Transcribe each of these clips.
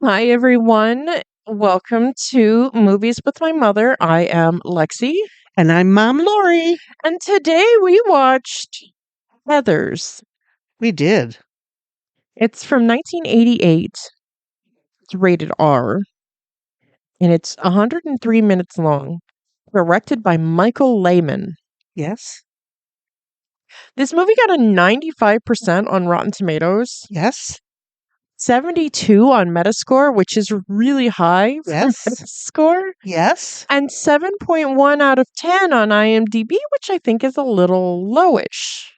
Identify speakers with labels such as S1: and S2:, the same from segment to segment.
S1: Hi, everyone. Welcome to Movies with My Mother. I am Lexi,
S2: And I'm Mom Lori.
S1: and today we watched Heathers.
S2: We did.
S1: It's from 1988. It's rated R, and it's 103 minutes long. Directed by Michael Lehman.
S2: Yes.
S1: This movie got a 95% on Rotten Tomatoes,
S2: Yes.
S1: 72 on Metascore, which is really high for
S2: Yes.
S1: Metascore.
S2: Yes.
S1: And 7.1 out of 10 on IMDb, which I think is a little lowish.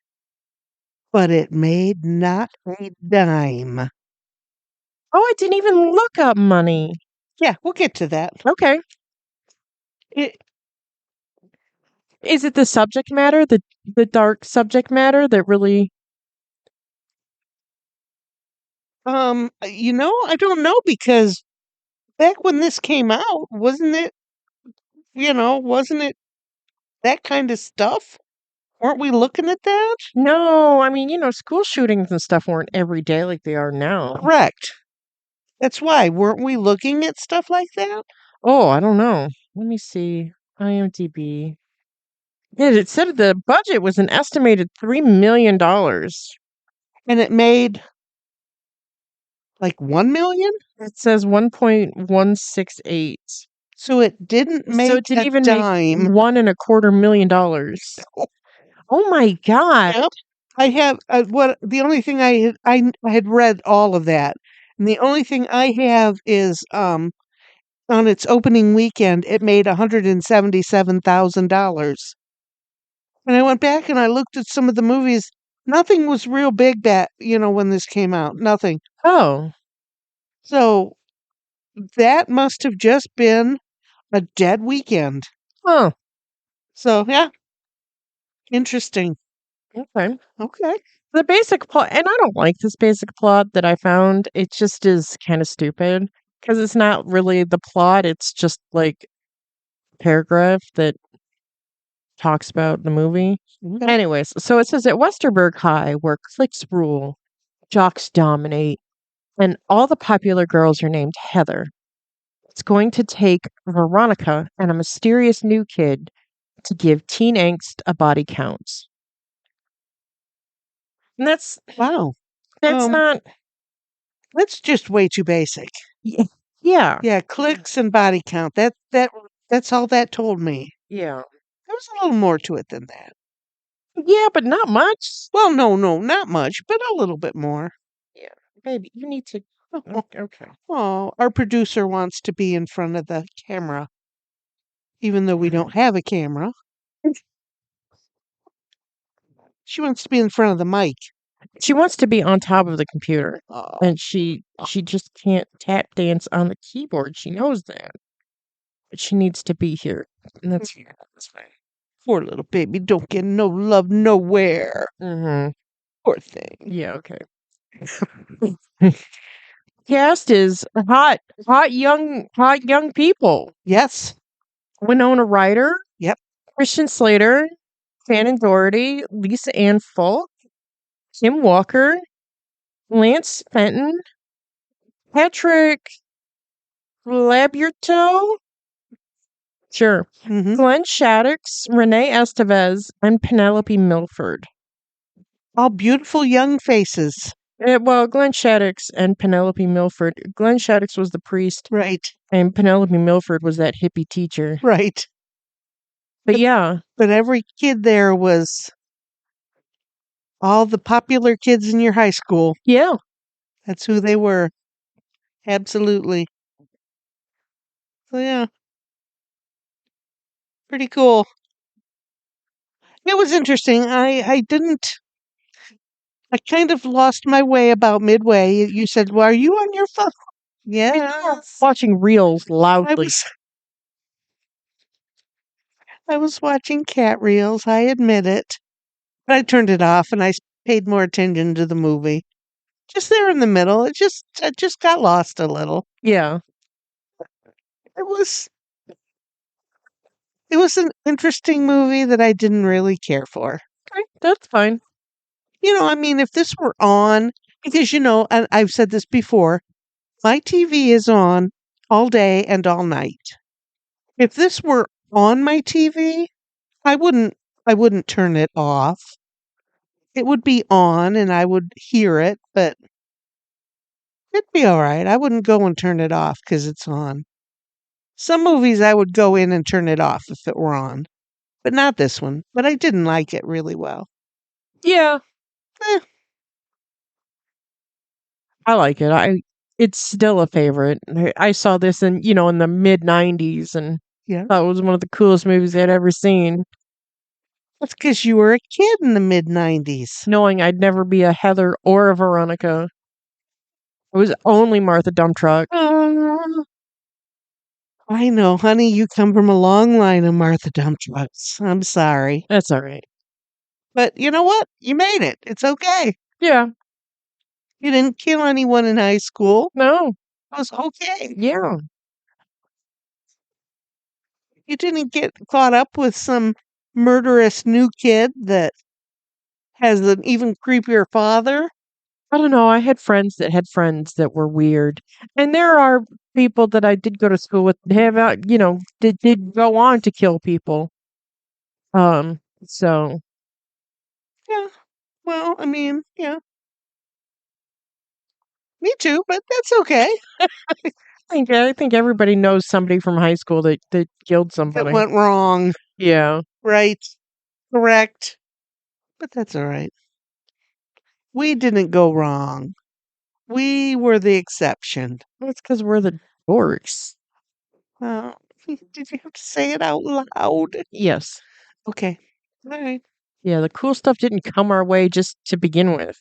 S2: But it made not a dime.
S1: Oh, I didn't even look up money.
S2: Yeah, we'll get to that.
S1: Okay.
S2: It,
S1: Is it the subject matter, the dark subject matter that really
S2: I don't know because back when this came out, wasn't it that kind of stuff? Weren't we looking at that?
S1: No, I mean, school shootings and stuff weren't every day like they are now.
S2: Correct. That's why. Weren't we looking at stuff like that?
S1: Oh, I don't know. Let me see. IMDb. Yeah, it said the budget was an estimated $3 million.
S2: And it made like 1 million?
S1: It says 1.168.
S2: So it didn't
S1: So
S2: make
S1: it didn't
S2: a
S1: even make
S2: dime.
S1: $1.25 million. Oh my God.
S2: Yep. I have the only thing I had read all of that. And the only thing I have is on its opening weekend it made $177,000. And I went back and I looked at some of the movies. Nothing was real big back, when this came out. Nothing.
S1: Oh,
S2: So that must have just been a dead weekend.
S1: huh.
S2: So yeah, interesting.
S1: Okay.
S2: Okay.
S1: The basic plot, and I don't like this basic plot that I found. It just is kind of stupid because it's not really the plot. It's just like a paragraph that talks about the movie.
S2: Okay.
S1: Anyways, so it says at Westerberg High, where cliques rule, jocks dominate, and all the popular girls are named Heather. It's going to take Veronica and a mysterious new kid to give teen angst a body count. And
S2: Wow.
S1: that's
S2: Um,
S1: not
S2: that's just way too basic.
S1: y- yeah.
S2: Yeah, clicks and body count. That's all that told me.
S1: Yeah.
S2: There was a little more to it than that.
S1: Yeah, but not much.
S2: Well, no, not much, but a little bit more.
S1: Yeah. Baby, you need to okay.
S2: Oh, our producer wants to be in front of the camera, even though we don't have a camera. She wants to be in front of the mic.
S1: She wants to be on top of the computer.
S2: Oh,
S1: And she just can't tap dance on the keyboard. She knows that. But she needs to be here. And that's fine.
S2: poor little baby, don't get no love nowhere.
S1: Mm-hmm.
S2: Poor thing.
S1: Yeah, okay. Cast is hot young people.
S2: Yes.
S1: Winona Ryder,
S2: Yep.
S1: Christian Slater, Shannon Doherty, Lisa Ann Fulk, Kim Walker, Lance Fenton, Patrick Laburto, sure,
S2: Hmm.
S1: Glenn Shaddix, Renee Estevez, and Penelope Milford.
S2: All beautiful young faces.
S1: Well, Glenn Shaddix and Penelope Milford. Glenn Shaddix was the priest,
S2: Right.
S1: and Penelope Milford was that hippie teacher.
S2: Right.
S1: But yeah,
S2: But every kid there was all the popular kids in your high school.
S1: yeah.
S2: That's who they were. Absolutely. So yeah, pretty cool. It was interesting. I kind of lost my way about midway. You said, "Well, are you on your phone?" Yes.
S1: Watching reels
S2: I
S1: loudly.
S2: was I was watching cat reels, I admit it. But I turned it off and paid more attention to the movie. Just there in the middle. I just got lost a little.
S1: Yeah.
S2: It was it was an interesting movie that I didn't really care for.
S1: Okay, that's fine.
S2: I mean, if this were on, because, and I've said this before, My TV is on all day and all night. If this were on my TV, I wouldn't turn it off. It would be on and I would hear it, but it'd be all right. I wouldn't go and turn it off because it's on. Some movies I would go in and turn it off if it were on, but not this one. But I didn't like it really well.
S1: Yeah,
S2: Eh,
S1: I like it. It's still a favorite. I saw this in the mid '90s and
S2: yeah.
S1: thought it was one of the coolest movies I'd ever seen.
S2: That's because you were a kid in the mid-90s.
S1: Knowing I'd never be a Heather or a Veronica. It was only Martha Dumptruck.
S2: I know, honey, you come from a long line of Martha Dumptrucks. I'm sorry.
S1: That's all right.
S2: But you know what? You made it. It's okay.
S1: Yeah.
S2: You didn't kill anyone in high school.
S1: No.
S2: It was okay.
S1: Yeah.
S2: You didn't get caught up with some murderous new kid that has an even creepier father.
S1: I don't know. I had friends that had friends that were weird. And there are people that I did go to school with have did go on to kill people. So
S2: Yeah. Well, I mean, yeah. Me too, but that's okay.
S1: I think everybody knows somebody from high school that killed
S2: That
S1: somebody.
S2: went wrong.
S1: Yeah.
S2: Right. Correct. But that's all right. We didn't go wrong. We were the exception.
S1: That's because we're the dorks.
S2: Uh, did you have to say it out loud?
S1: Yes.
S2: Okay. All right.
S1: Yeah, the cool stuff didn't come our way just to begin with.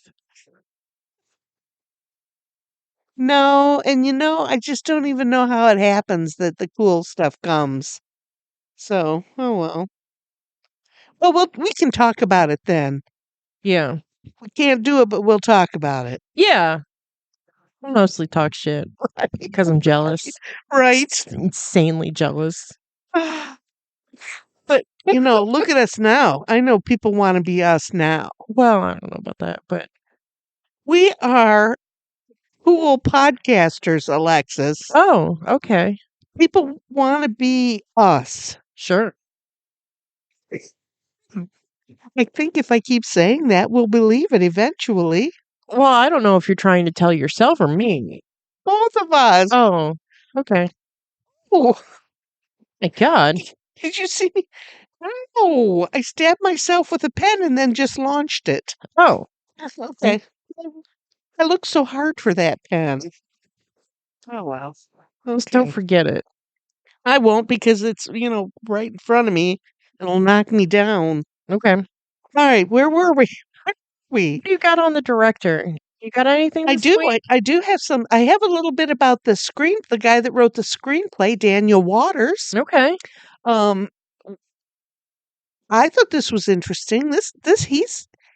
S2: No, and I just don't even know how it happens that the cool stuff comes. So, oh well. Well, we can talk about it then.
S1: Yeah.
S2: We can't do it, but we'll talk about it.
S1: Yeah. I mostly talk shit because I'm jealous.
S2: Right.
S1: Insanely jealous.
S2: But, look at us now. I know people want to be us now.
S1: Well, I don't know about that, but
S2: We are cool podcasters, Alexis.
S1: oh, okay.
S2: People want to be us.
S1: Sure.
S2: I think if I keep saying that, we'll believe it eventually.
S1: Well, I don't know if you're trying to tell yourself or me.
S2: Both of us.
S1: Oh, okay.
S2: Oh,
S1: My God.
S2: did you see me? Oh, I stabbed myself with a pen and then just launched it.
S1: Oh,
S2: Okay. I looked so hard for that pen. Oh, well.
S1: just don't
S2: Okay.
S1: forget it.
S2: I won't because it's, right in front of me. It'll knock me down.
S1: Okay.
S2: All right, where were we? We.
S1: What do you got on the director? You got anything
S2: I
S1: this
S2: do.
S1: week?
S2: I do have some. I have a little bit about the guy that wrote the screenplay, Daniel Waters.
S1: Okay.
S2: Um, I thought this was interesting.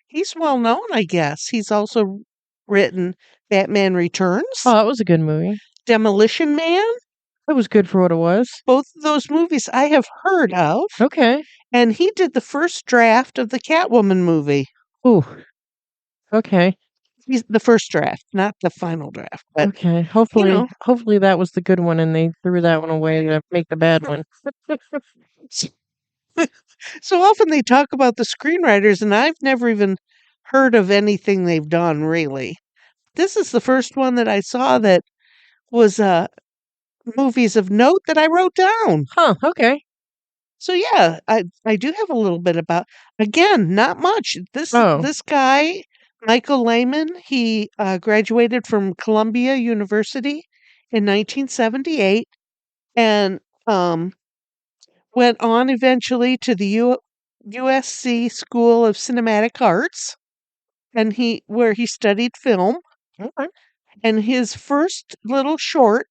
S2: He's well known, I guess. He's also written Batman Returns,
S1: Oh, that was a good movie.
S2: Demolition Man.
S1: It was good for what it was.
S2: Both of those movies I have heard of.
S1: Okay.
S2: And he did the first draft of the Catwoman movie.
S1: Ooh. Okay.
S2: He's the first draft, not the final draft. But
S1: Okay. Hopefully,
S2: know.
S1: hopefully that was the good one, and they threw that one away to make the bad one.
S2: so often they talk about the screenwriters, and I've never even heard of anything they've done really. This is the first one that I saw that was movies of note that I wrote down.
S1: Huh. Okay.
S2: So yeah, I do have a little bit about, again, not much.
S1: Oh.
S2: This guy, Michael Lehman, he graduated from Columbia University in 1978 and went on eventually to the USC School of Cinematic Arts, and where he studied film.
S1: Okay.
S2: And his first little short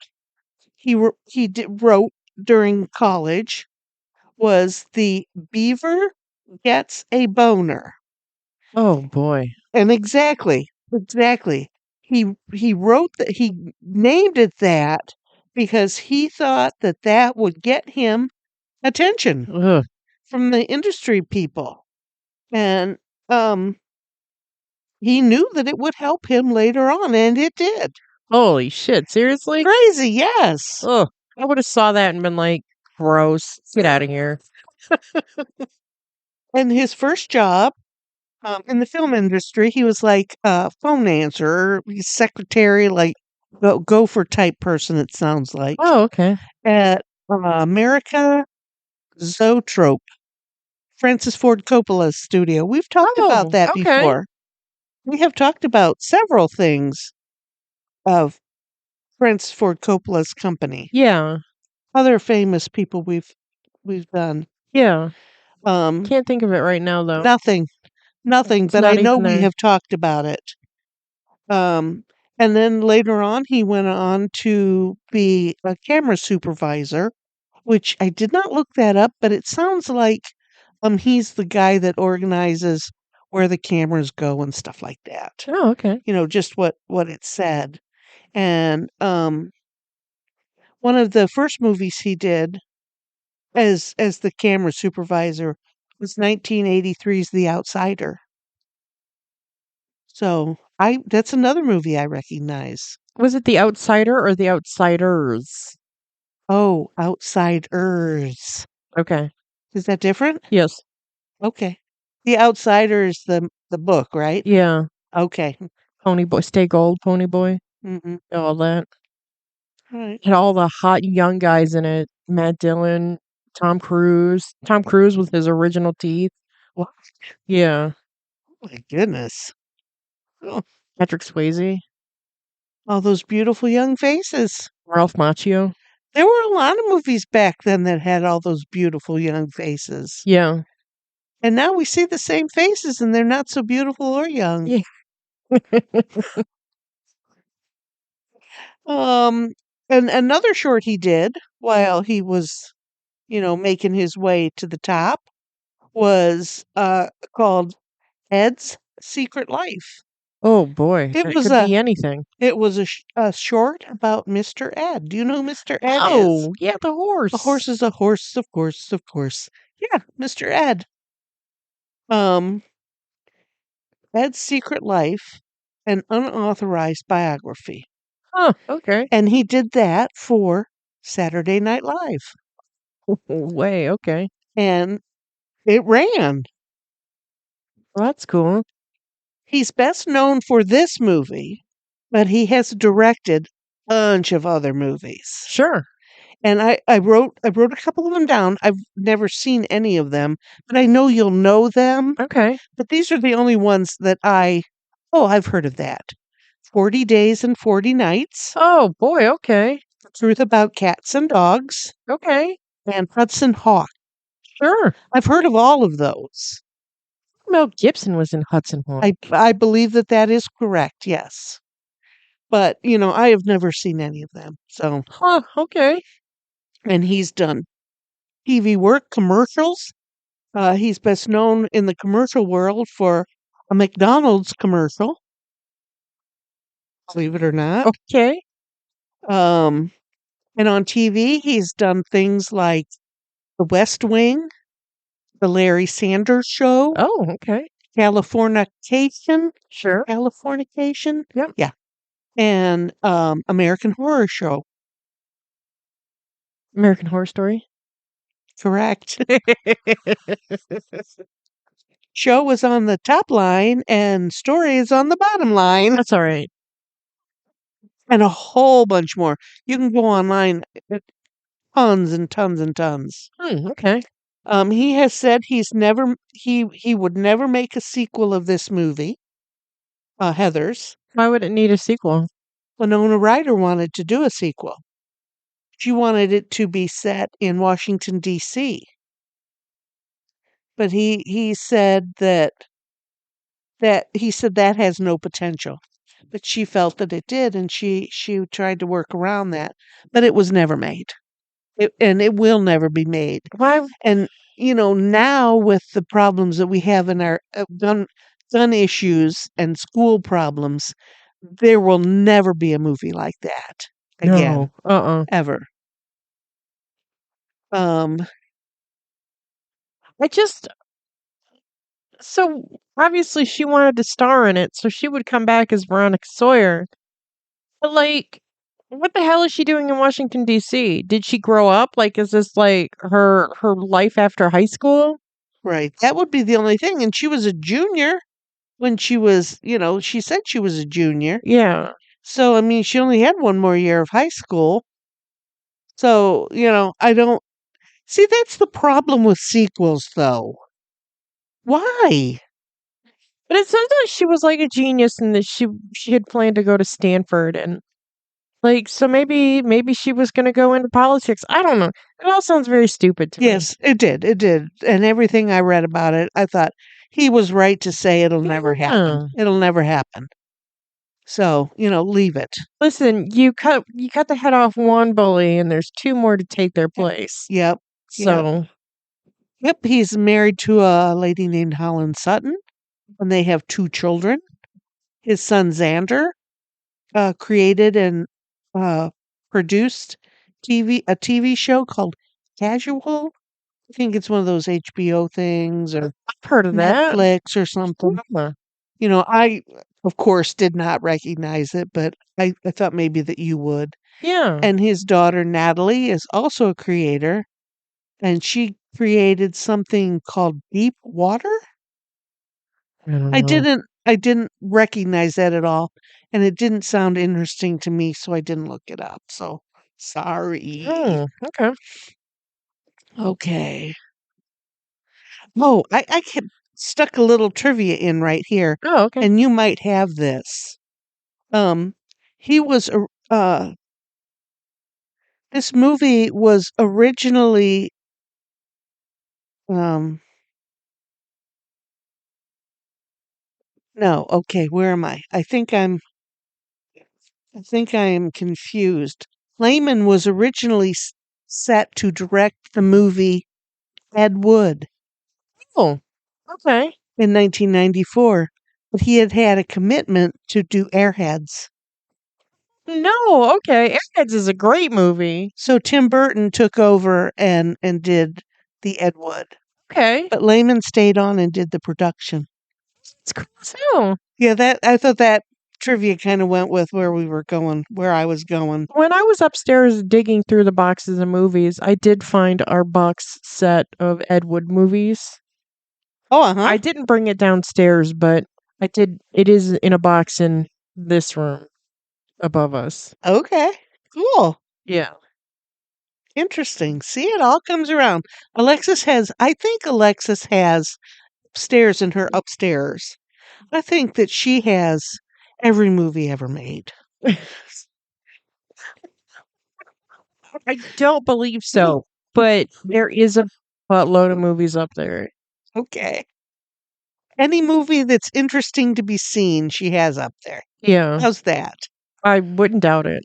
S2: wrote during college was The Beaver Gets a Boner.
S1: Oh boy.
S2: And exactly. He wrote that, he named it that because he thought that that would get him attention
S1: Ugh.
S2: from the industry people. And he knew that it would help him later on, and it did.
S1: Holy shit, seriously?
S2: Crazy, yes.
S1: Oh, I would have saw that and been like, gross. Get out of here.
S2: And his first job in the film industry, he was like a phone answerer, secretary, like gopher type person, it sounds like,
S1: Oh, okay.
S2: at America Zoetrope, Francis Ford Coppola's studio. We've talked about
S1: Oh,
S2: that
S1: okay.
S2: before. We have talked about several things of Francis Ford Coppola's company.
S1: Yeah.
S2: Other famous people we've done.
S1: Yeah.
S2: Um,
S1: Can't think of it right now, though.
S2: nothing,
S1: It's
S2: but I
S1: not
S2: know
S1: even
S2: we
S1: there.
S2: have talked about it. Um, and then later on, he went on to be a camera supervisor, which I did not look that up, but it sounds like he's the guy that organizes where the cameras go and stuff like that.
S1: Oh, okay.
S2: You know, just what it said. And one of the first movies he did as the camera supervisor was 1983's The Outsider. So that's another movie I recognize.
S1: Was it The Outsider or The Outsiders?
S2: Oh, Outsiders.
S1: Okay.
S2: Is that different?
S1: Yes.
S2: Okay. The Outsider is the book, right?
S1: Yeah.
S2: Okay.
S1: Pony Boy. Stay Gold, Pony Boy.
S2: Mm-hmm.
S1: All that.
S2: All right.
S1: Had all the hot young guys in it. Matt Dillon, Tom Cruise. Tom Cruise with his original teeth.
S2: What?
S1: Yeah.
S2: My goodness. Oh,
S1: Patrick Swayze.
S2: all those beautiful young faces.
S1: Ralph Macchio.
S2: There were a lot of movies back then that had all those beautiful young faces.
S1: Yeah.
S2: And now we see the same faces and they're not so beautiful or young.
S1: Yeah.
S2: Um and another short he did while he was, making his way to the top was called Ed's Secret Life.
S1: Oh boy.
S2: It
S1: That
S2: was
S1: could
S2: a
S1: be anything.
S2: it was a short about Mr. Ed. Do you know who Mr. Ed is?
S1: Oh, yeah, the
S2: A
S1: horse.
S2: horse is a horse, of course, of course. Yeah, Mr. Ed. Um, Ed's Secret Life, an unauthorized biography.
S1: Huh. Okay.
S2: And he did that for Saturday Night Live.
S1: Way. Okay.
S2: And it ran.
S1: Well, that's cool.
S2: He's best known for this movie, but he has directed a bunch of other movies.
S1: Sure.
S2: And I wrote a couple of them down. I've never seen any of them, but I know you'll know them.
S1: Okay.
S2: But these are the only ones that I've heard of that. 40 Days and 40 Nights,
S1: Oh boy. Okay.
S2: The Truth About Cats and Dogs,
S1: Okay.
S2: and Hudson Hawk.
S1: Sure.
S2: I've heard of all of those.
S1: Mel Gibson was in Hudson Hawk.
S2: I believe that is correct, yes. But, I have never seen any of them. So,
S1: Huh. Okay.
S2: and he's done TV work, commercials. He's best known in the commercial world for a McDonald's commercial, believe it or not.
S1: Okay.
S2: Um, and on TV, he's done things like The West Wing, The Larry Sanders Show,
S1: Oh, okay.
S2: Californication,
S1: Sure.
S2: Californication,
S1: Yep.
S2: yeah, and American Horror Show.
S1: American Horror Story.
S2: Correct. Show was on the top line, and story is on the bottom line,
S1: That's all right.
S2: and a whole bunch more. You can go online, tons and tons and tons.
S1: Okay.
S2: He has said he would never make a sequel of this movie, Heathers.
S1: Why would it need a sequel?
S2: Winona Ryder wanted to do a sequel. She wanted it to be set in Washington D.C. But he said that has no potential. But she felt that it did, and she tried to work around that, but it was never made. And it will never be made.
S1: Why?
S2: And now with the problems that we have in our gun issues and school problems, there will never be a movie like that again,
S1: No.
S2: ever. Um,
S1: I just so obviously she wanted to star in it, so she would come back as Veronica Sawyer. But, like, what the hell is she doing in Washington, D.C.? Did she grow up? Like, is this, like, her life after high school?
S2: Right. That would be the only thing. And she was a junior when she was, she said she was a junior.
S1: Yeah.
S2: So, I mean, she only had one more year of high school. So, I don't see that's the problem with sequels, though. Why?
S1: But it says that she was, like, a genius and that she had planned to go to Stanford and, like, so maybe she was gonna go into politics. I don't know. It all sounds very stupid to me.
S2: Yes, it did. It did. And everything I read about it, I thought he was right to say it'll never happen.
S1: Yeah.
S2: It'll never happen. So, leave it.
S1: Listen, you cut the head off one bully and there's 2 more to take their place.
S2: Yep. Yep.
S1: So,
S2: Yep. He's married to a lady named Holland Sutton, and they have 2 children. His son Xander created and produced a TV show called Casual. I think it's one of those HBO things or
S1: I've heard of that.
S2: Netflix or something.
S1: Yeah.
S2: I, of course, did not recognize it, but I thought maybe that you would.
S1: Yeah.
S2: And his daughter, Natalie, is also a creator, and she created something called Deep Water.
S1: I don't
S2: I
S1: know.
S2: didn't recognize that at all, and it didn't sound interesting to me, so I didn't look it up. So sorry.
S1: Okay.
S2: Okay. Oh, I stuck a little trivia in right here,
S1: Oh, okay.
S2: and you might have this. He was this movie was originally um no, okay, where am I? I think I'm confused. Lehman was originally set to direct the movie Ed Wood
S1: Oh, okay.
S2: in 1994, but he had had a commitment to do Airheads.
S1: No, okay. Airheads is a great movie.
S2: So Tim Burton took over and did the Ed Wood.
S1: Okay.
S2: But Lehman stayed on and did the production.
S1: It's cool too.
S2: Yeah, I thought that trivia kind of went with where I was going.
S1: When I was upstairs digging through the boxes of movies, I did find our box set of Ed Wood movies.
S2: Oh, uh-huh.
S1: I didn't bring it downstairs, but I did. It is in a box in this room above us.
S2: Okay. Cool.
S1: Yeah.
S2: Interesting. See, it all comes around. I think Alexis has stairs in her upstairs. I think that she has every movie ever made.
S1: I don't believe so, but there is a buttload of movies up there.
S2: Okay. Any movie that's interesting to be seen, she has up there.
S1: Yeah,
S2: How's that?
S1: I wouldn't doubt it.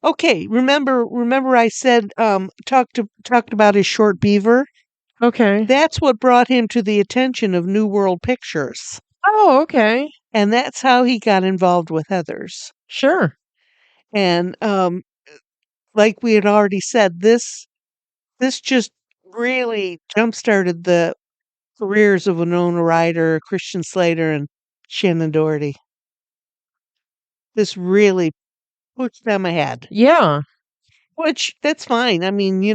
S2: Okay, remember I said talked about his short beaver?
S1: Okay.
S2: That's what brought him to the attention of New World Pictures.
S1: Oh, okay.
S2: And that's how he got involved with Heathers.
S1: Sure.
S2: And like we had already said, this just really jump-started the careers of Winona Ryder, Christian Slater, and Shannon Doherty. This really pushed them ahead.
S1: Yeah.
S2: Which that's fine. I mean, you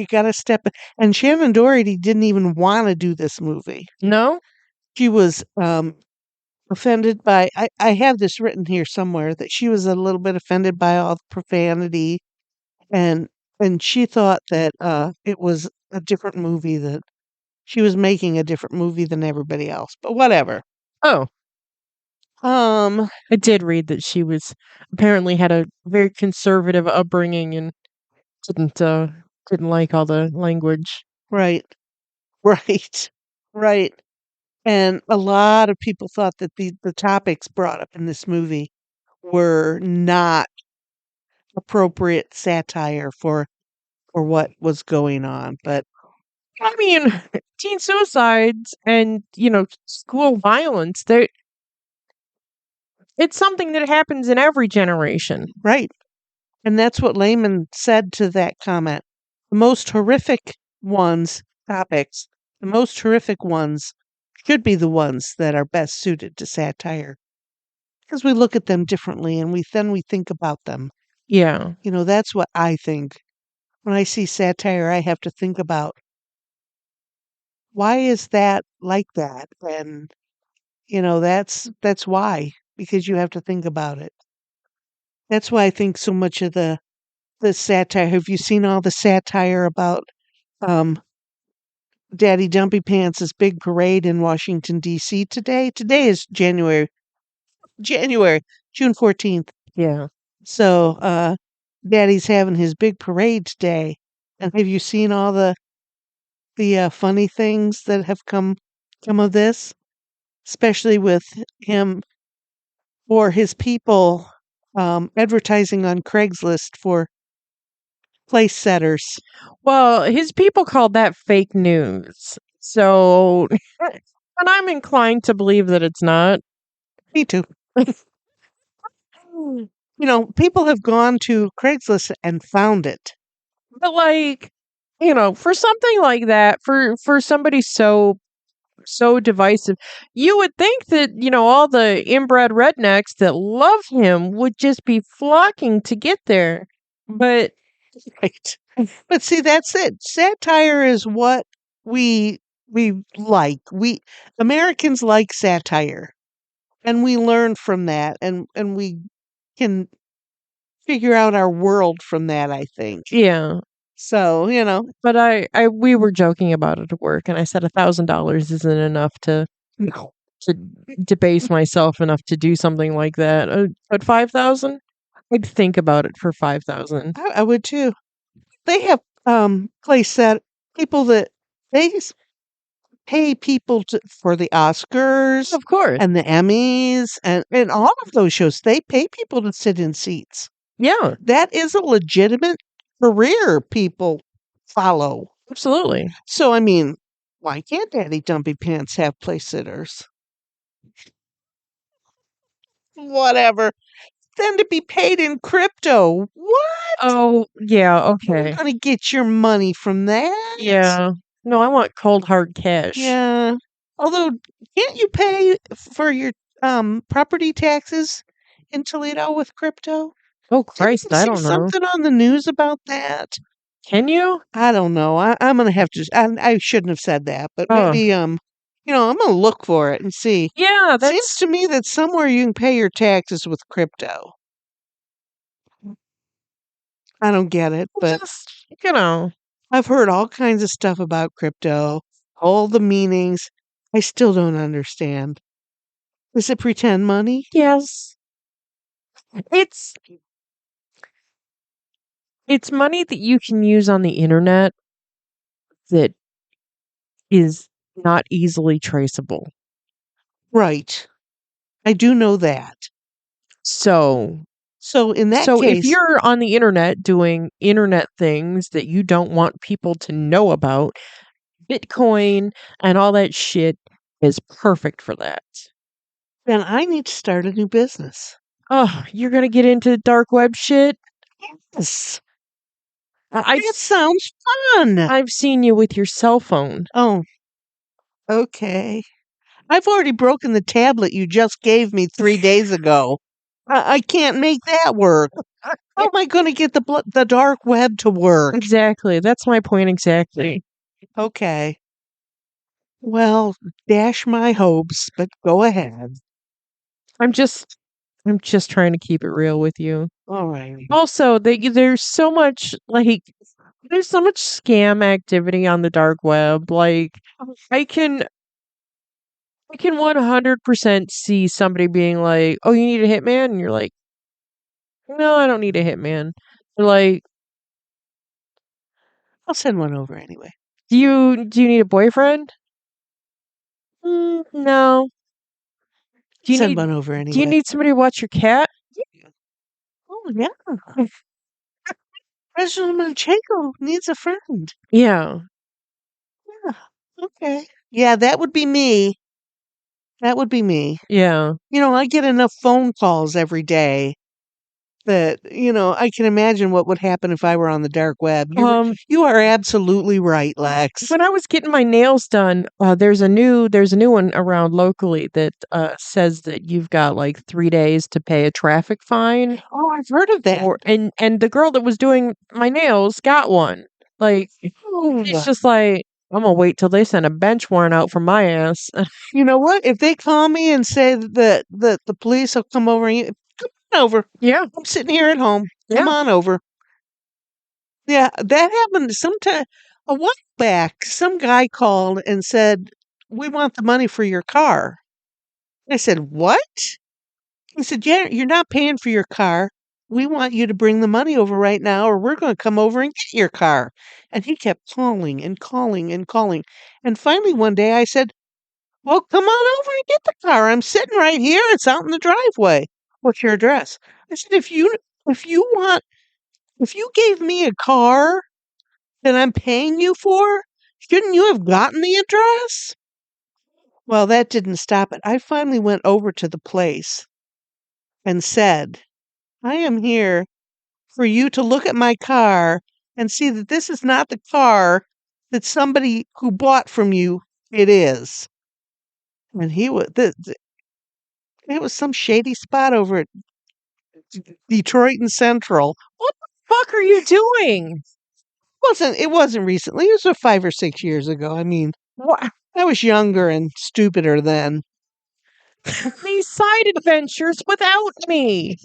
S2: got to step. And Shannon Doherty didn't even want to do this movie.
S1: No?
S2: She was offended by. I have this written here somewhere that she was a little bit offended by all the profanity, and she thought that it was a different movie, that she was making a different movie than everybody else. But whatever.
S1: Oh,
S2: Um.
S1: I did read that she was apparently had a very conservative upbringing and didn't like all the language.
S2: Right. Right. Right. And a lot of people thought that the topics brought up in this movie were not appropriate satire for what was going on. But
S1: I mean, teen suicides and, school violence, it's something that happens in every generation.
S2: right. And that's what Lehman said to that comment. The most horrific topics, the most horrific ones should be the ones that are best suited to satire. because we look at them differently and we think about them.
S1: Yeah.
S2: That's what I think. When I see satire, I have to think about why is that like that? And that's why, because you have to think about it. That's why I think so much of the satire. Have you seen all the satire about um Daddy Dumpy Pants' big parade in Washington D.C. today? Today is January, June 14th.
S1: Yeah.
S2: So Daddy's having his big parade today. And have you seen all the funny things that have come of this, especially with him or his people advertising on Craigslist for place setters?
S1: Well, his people called that fake news. So, and I'm inclined to believe that it's not.
S2: Me too. People have gone to Craigslist and found it.
S1: But like, for something like that, for somebody so divisive, you would think that, all the inbred rednecks that love him would just be flocking to get there. But
S2: Right. But see, that's it. Satire is what we like. We Americans like satire, and we learn from that, and we can figure out our world from that, I think.
S1: yeah,
S2: So,
S1: but we were joking about it at work, and I said $1,000 isn't enough
S2: no.
S1: to debase myself enough to do something like that. But 5,000, I'd think about it for 5,000.
S2: I would too. They have place that people that they pay people for the Oscars
S1: Of course,
S2: and the Emmys and all of those shows. They pay people to sit in seats.
S1: yeah,
S2: That is a legitimate career people follow.
S1: absolutely.
S2: So, I mean, why can't Daddy Dumpy Pants have place sitters? Whatever. Then to be paid in crypto. What?
S1: Oh, yeah,
S2: You're
S1: okay.
S2: going to get your money from that?
S1: Yeah. No, I want cold hard cash.
S2: Yeah. Although, can't you pay for your property taxes in Toledo with crypto?
S1: Oh
S2: Didn't
S1: Christ,
S2: you
S1: I
S2: see
S1: don't know.
S2: something on the news about that?
S1: Can you?
S2: I don't know. I'm gonna have to. I shouldn't have said that, but
S1: Oh,
S2: maybe I'm gonna look for it and see.
S1: yeah,
S2: Seems
S1: that's
S2: to me that somewhere you can pay your taxes with crypto. I don't get it, but
S1: just,
S2: I've heard all kinds of stuff about crypto, all the meanings. I still don't understand. Is it pretend money?
S1: yes. It's it's money that you can use on the internet that is not easily traceable.
S2: Right. I do know that.
S1: So,
S2: So in that
S1: so if
S2: case,
S1: you're on the internet doing internet things that you don't want people to know about, Bitcoin and all that shit is perfect for that.
S2: then I need to start a new business.
S1: Oh, you're gonna get into dark web shit?
S2: Yes.
S1: I've
S2: That sounds fun.
S1: I've seen you with your cell phone.
S2: Oh, okay. I've already broken the tablet you just gave me 3 days ago. I can't make that work. How am I going to get the dark web to work?
S1: Exactly. That's my point exactly.
S2: Okay. Well, dash my hopes, but go ahead.
S1: I'm just I'm just trying to keep it real with you.
S2: All right.
S1: Also, there's so much scam activity on the dark web. Like I can I can 100% see somebody being like, "Oh, you need a hitman?" And you're like, "No, I don't need a hitman." They're like,
S2: I'll send one over anyway.
S1: Do you need a boyfriend?" No. Do you
S2: Send
S1: need
S2: one over
S1: do you
S2: anyway.
S1: need somebody to watch your cat?
S2: Oh, yeah. President Manchego needs a friend.
S1: Yeah.
S2: Yeah. Okay. Yeah, that would be me. That would be me.
S1: Yeah.
S2: I get enough phone calls every day that, I can imagine what would happen if I were on the dark web. You are absolutely right, Lex.
S1: When I was getting my nails done, there's a new one around locally that says that you've got like 3 days to pay a traffic fine.
S2: Oh, I've heard of that.
S1: And the girl that was doing my nails got one. Like,
S2: Oh,
S1: she's just like, I'm gonna wait till they send a bench warrant out for my ass.
S2: you know what? If they call me and say that the police will come over, come on over.
S1: Yeah,
S2: I'm sitting here at home. Come
S1: yeah.
S2: on over. Yeah, that happened sometime a while back. Some guy called and said, "We want the money for your car." I said, "What?" He said, "Yeah, you're not paying for your car. We want you to bring the money over right now, or we're going to come over and get your car." And he kept calling and calling and calling. And finally, one day I said, "Well, come on over and get the car. I'm sitting right here. It's out in the driveway. What's your address?" I said, if you want, if you gave me a car that I'm paying you for, shouldn't you have gotten the address?" Well, that didn't stop it. I finally went over to the place and said, "I am here for you to look at my car and see that this is not the car that somebody who bought from you it is." And he was it was some shady spot over at Detroit and Central.
S1: What the fuck are you doing?
S2: It wasn't recently. It was 5 or 6 years ago. I mean,
S1: What?
S2: I was younger and stupider then.
S1: These side adventures without me.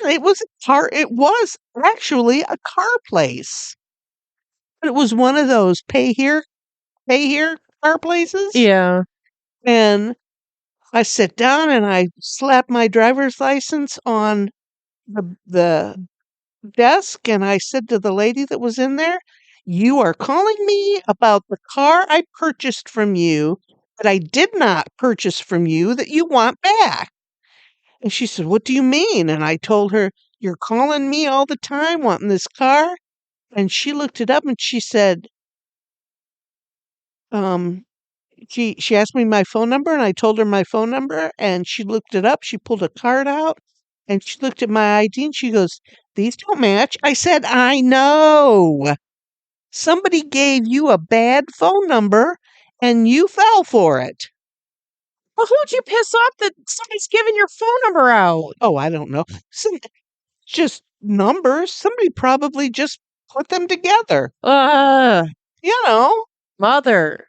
S2: It was a car. It was actually a car place. But it was one of those pay here car places.
S1: Yeah.
S2: And I sit down and I slap my driver's license on the desk and I said to the lady that was in there, "You are calling me about the car I purchased from you that I did not purchase from you that you want back." And she said, "What do you mean?" And I told her, "You're calling me all the time wanting this car." And she looked it up and she said, um, she asked me my phone number and I told her my phone number and she looked it up. She pulled a card out and she looked at my ID and she goes, "These don't match." I said, "I know. Somebody gave you a bad phone number and you fell for it."
S1: Well, who'd you piss off that somebody's giving your phone number out?
S2: Oh, I don't know. Just numbers. Somebody probably just put them together.
S1: Uh,
S2: You know,
S1: mother.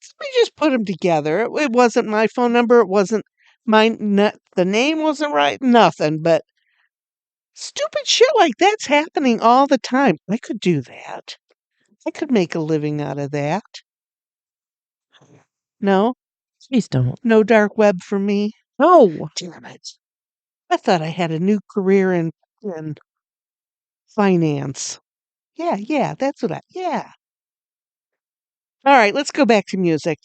S2: somebody just put them together. It wasn't my phone number. It wasn't mine. The name wasn't right. Nothing. But stupid shit like that's happening all the time. I could do that. I could make a living out of that. No,
S1: Please don't.
S2: no dark web for me.
S1: No.
S2: Damn it. I thought I had a new career in finance. Yeah, that's what yeah. All right, let's go back to music.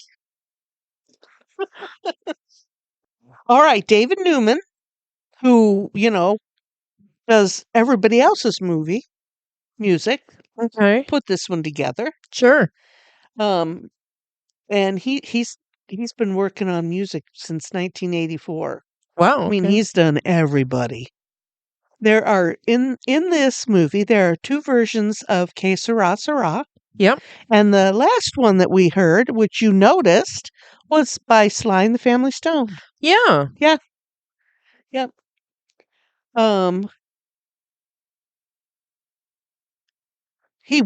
S2: All right, David Newman, who, does everybody else's movie music,
S1: Okay.
S2: put this one together.
S1: Sure.
S2: Um, and he's been working on music since 1984.
S1: Wow.
S2: I mean,
S1: okay.
S2: he's done everybody. There are in this movie, there are 2 versions of Que Sera Sera.
S1: Yep.
S2: And the last one that we heard, which you noticed, was by Sly and the Family Stone.
S1: Yeah.
S2: Yep. Um, he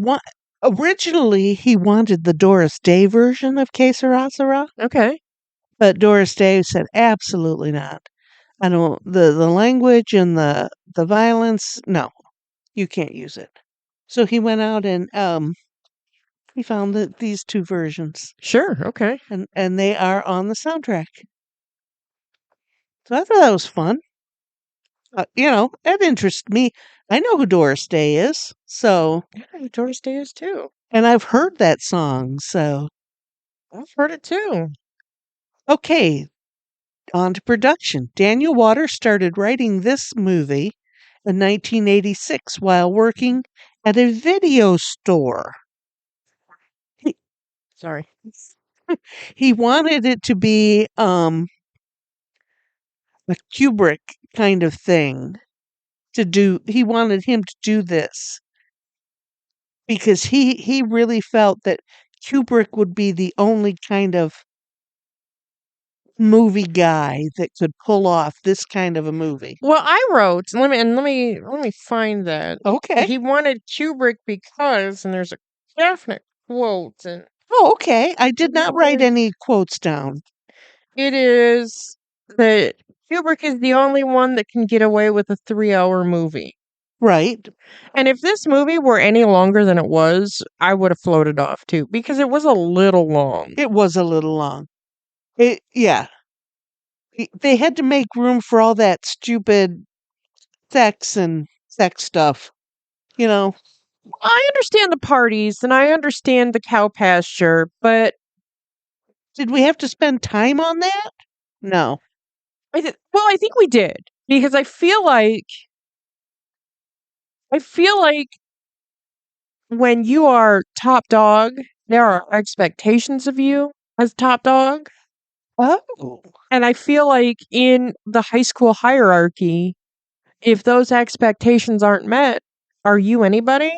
S2: originally he wanted the Doris Day version of Que Sera Sera,
S1: Okay.
S2: but Doris Day said absolutely not. I don't the language and the violence, no, you can't use it. So he went out and he found these 2 versions
S1: Sure. Okay.
S2: and they are on the soundtrack. So I thought that was fun. That interests me. I know who Doris Day is, so
S1: Yeah, Doris Day is too.
S2: and I've heard that song, so
S1: I've heard it too.
S2: okay, on to production. Daniel Waters started writing this movie in 1986 while working at a video store.
S1: Sorry.
S2: He wanted it to be a Kubrick kind of thing to do. He wanted him to do this because he really felt that Kubrick would be the only kind of movie guy that could pull off this kind of a movie.
S1: Well, I wrote, let me find that.
S2: Okay.
S1: He wanted Kubrick because, and there's a definite quote, and
S2: Oh, okay. I did not write any quotes down.
S1: it is that Kubrick is the only one that can get away with a 3-hour movie.
S2: Right.
S1: And if this movie were any longer than it was, I would have floated off too, because it was a little long.
S2: It was a little long. Yeah. They had to make room for all that stupid sex and sex stuff. You know,
S1: I understand the parties and I understand the cow pasture, but
S2: did we have to spend time on that? No.
S1: I think we did, because I feel like when you are top dog, there are expectations of you as top dog.
S2: Oh.
S1: And I feel like in the high school hierarchy, if those expectations aren't met, are you anybody?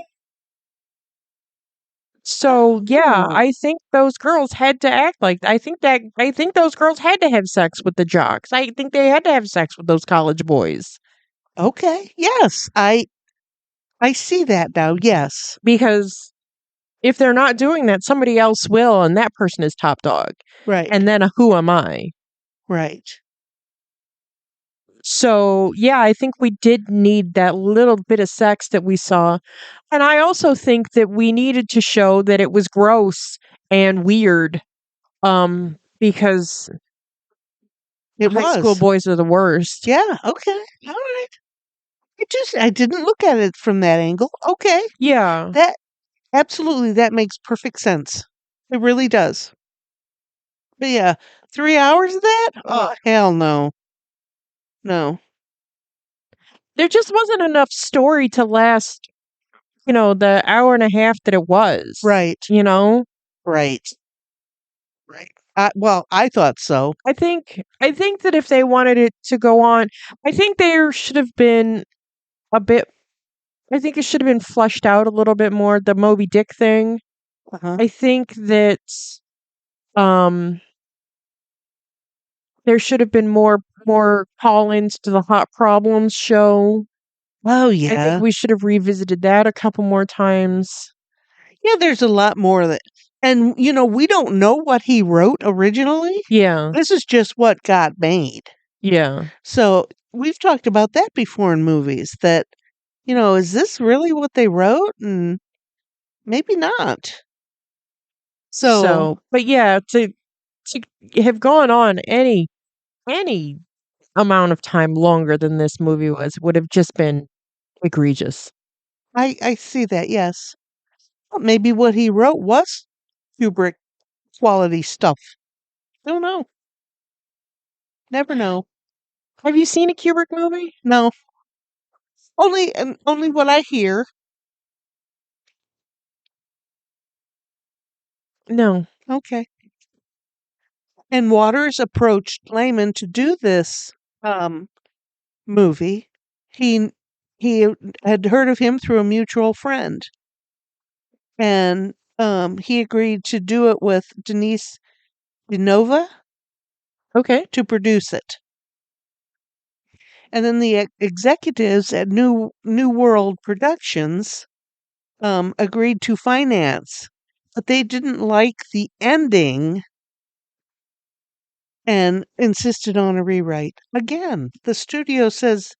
S1: So yeah,
S2: Oh.
S1: I think those girls had to act like I think those girls had to have sex with the jocks. I think they had to have sex with those college boys.
S2: Okay. Yes. I see that now. Yes.
S1: Because if they're not doing that, somebody else will, and that person is top dog.
S2: Right.
S1: And then who am I?
S2: Right.
S1: So, yeah, I think we did need that little bit of sex that we saw. And I also think that we needed to show that it was gross and weird, because
S2: It
S1: high school
S2: was.
S1: boys are the worst.
S2: Yeah. Okay. All right. I didn't look at it from that angle. Okay.
S1: Yeah.
S2: That absolutely that makes perfect sense. It really does. But yeah, 3 hours of that? Oh hell no. No.
S1: There just wasn't enough story to last, the hour and a half that it was.
S2: Right.
S1: You know?
S2: Right. Right. Well, I thought so.
S1: I think that if they wanted it to go on, I think there should have been a bit I think it should have been fleshed out a little bit more, the Moby Dick thing.
S2: Uh-huh.
S1: I think that um there should have been more call-ins to the Hot Problems show.
S2: Oh
S1: I think
S2: yeah.
S1: we should have revisited that a couple more times.
S2: Yeah, there's a lot more that and we don't know what he wrote originally.
S1: Yeah.
S2: This is just what got made.
S1: Yeah.
S2: So, we've talked about that before in movies that is this really what they wrote? And maybe not. So,
S1: But yeah, to have gone on any amount of time longer than this movie would have just been egregious.
S2: I see that, yes. Well, maybe what he wrote was Kubrick quality stuff. Don't know. Never know.
S1: Have you seen a Kubrick movie?
S2: No. Only what I hear.
S1: No.
S2: Okay. And Waters approached Lehman to do this um movie. He he had heard of him through a mutual friend, and he agreed to do it with Denise Denova
S1: Okay.
S2: to produce it. And then the executives at New World Productions agreed to finance, but they didn't like the ending and insisted on a rewrite. Again, the studio says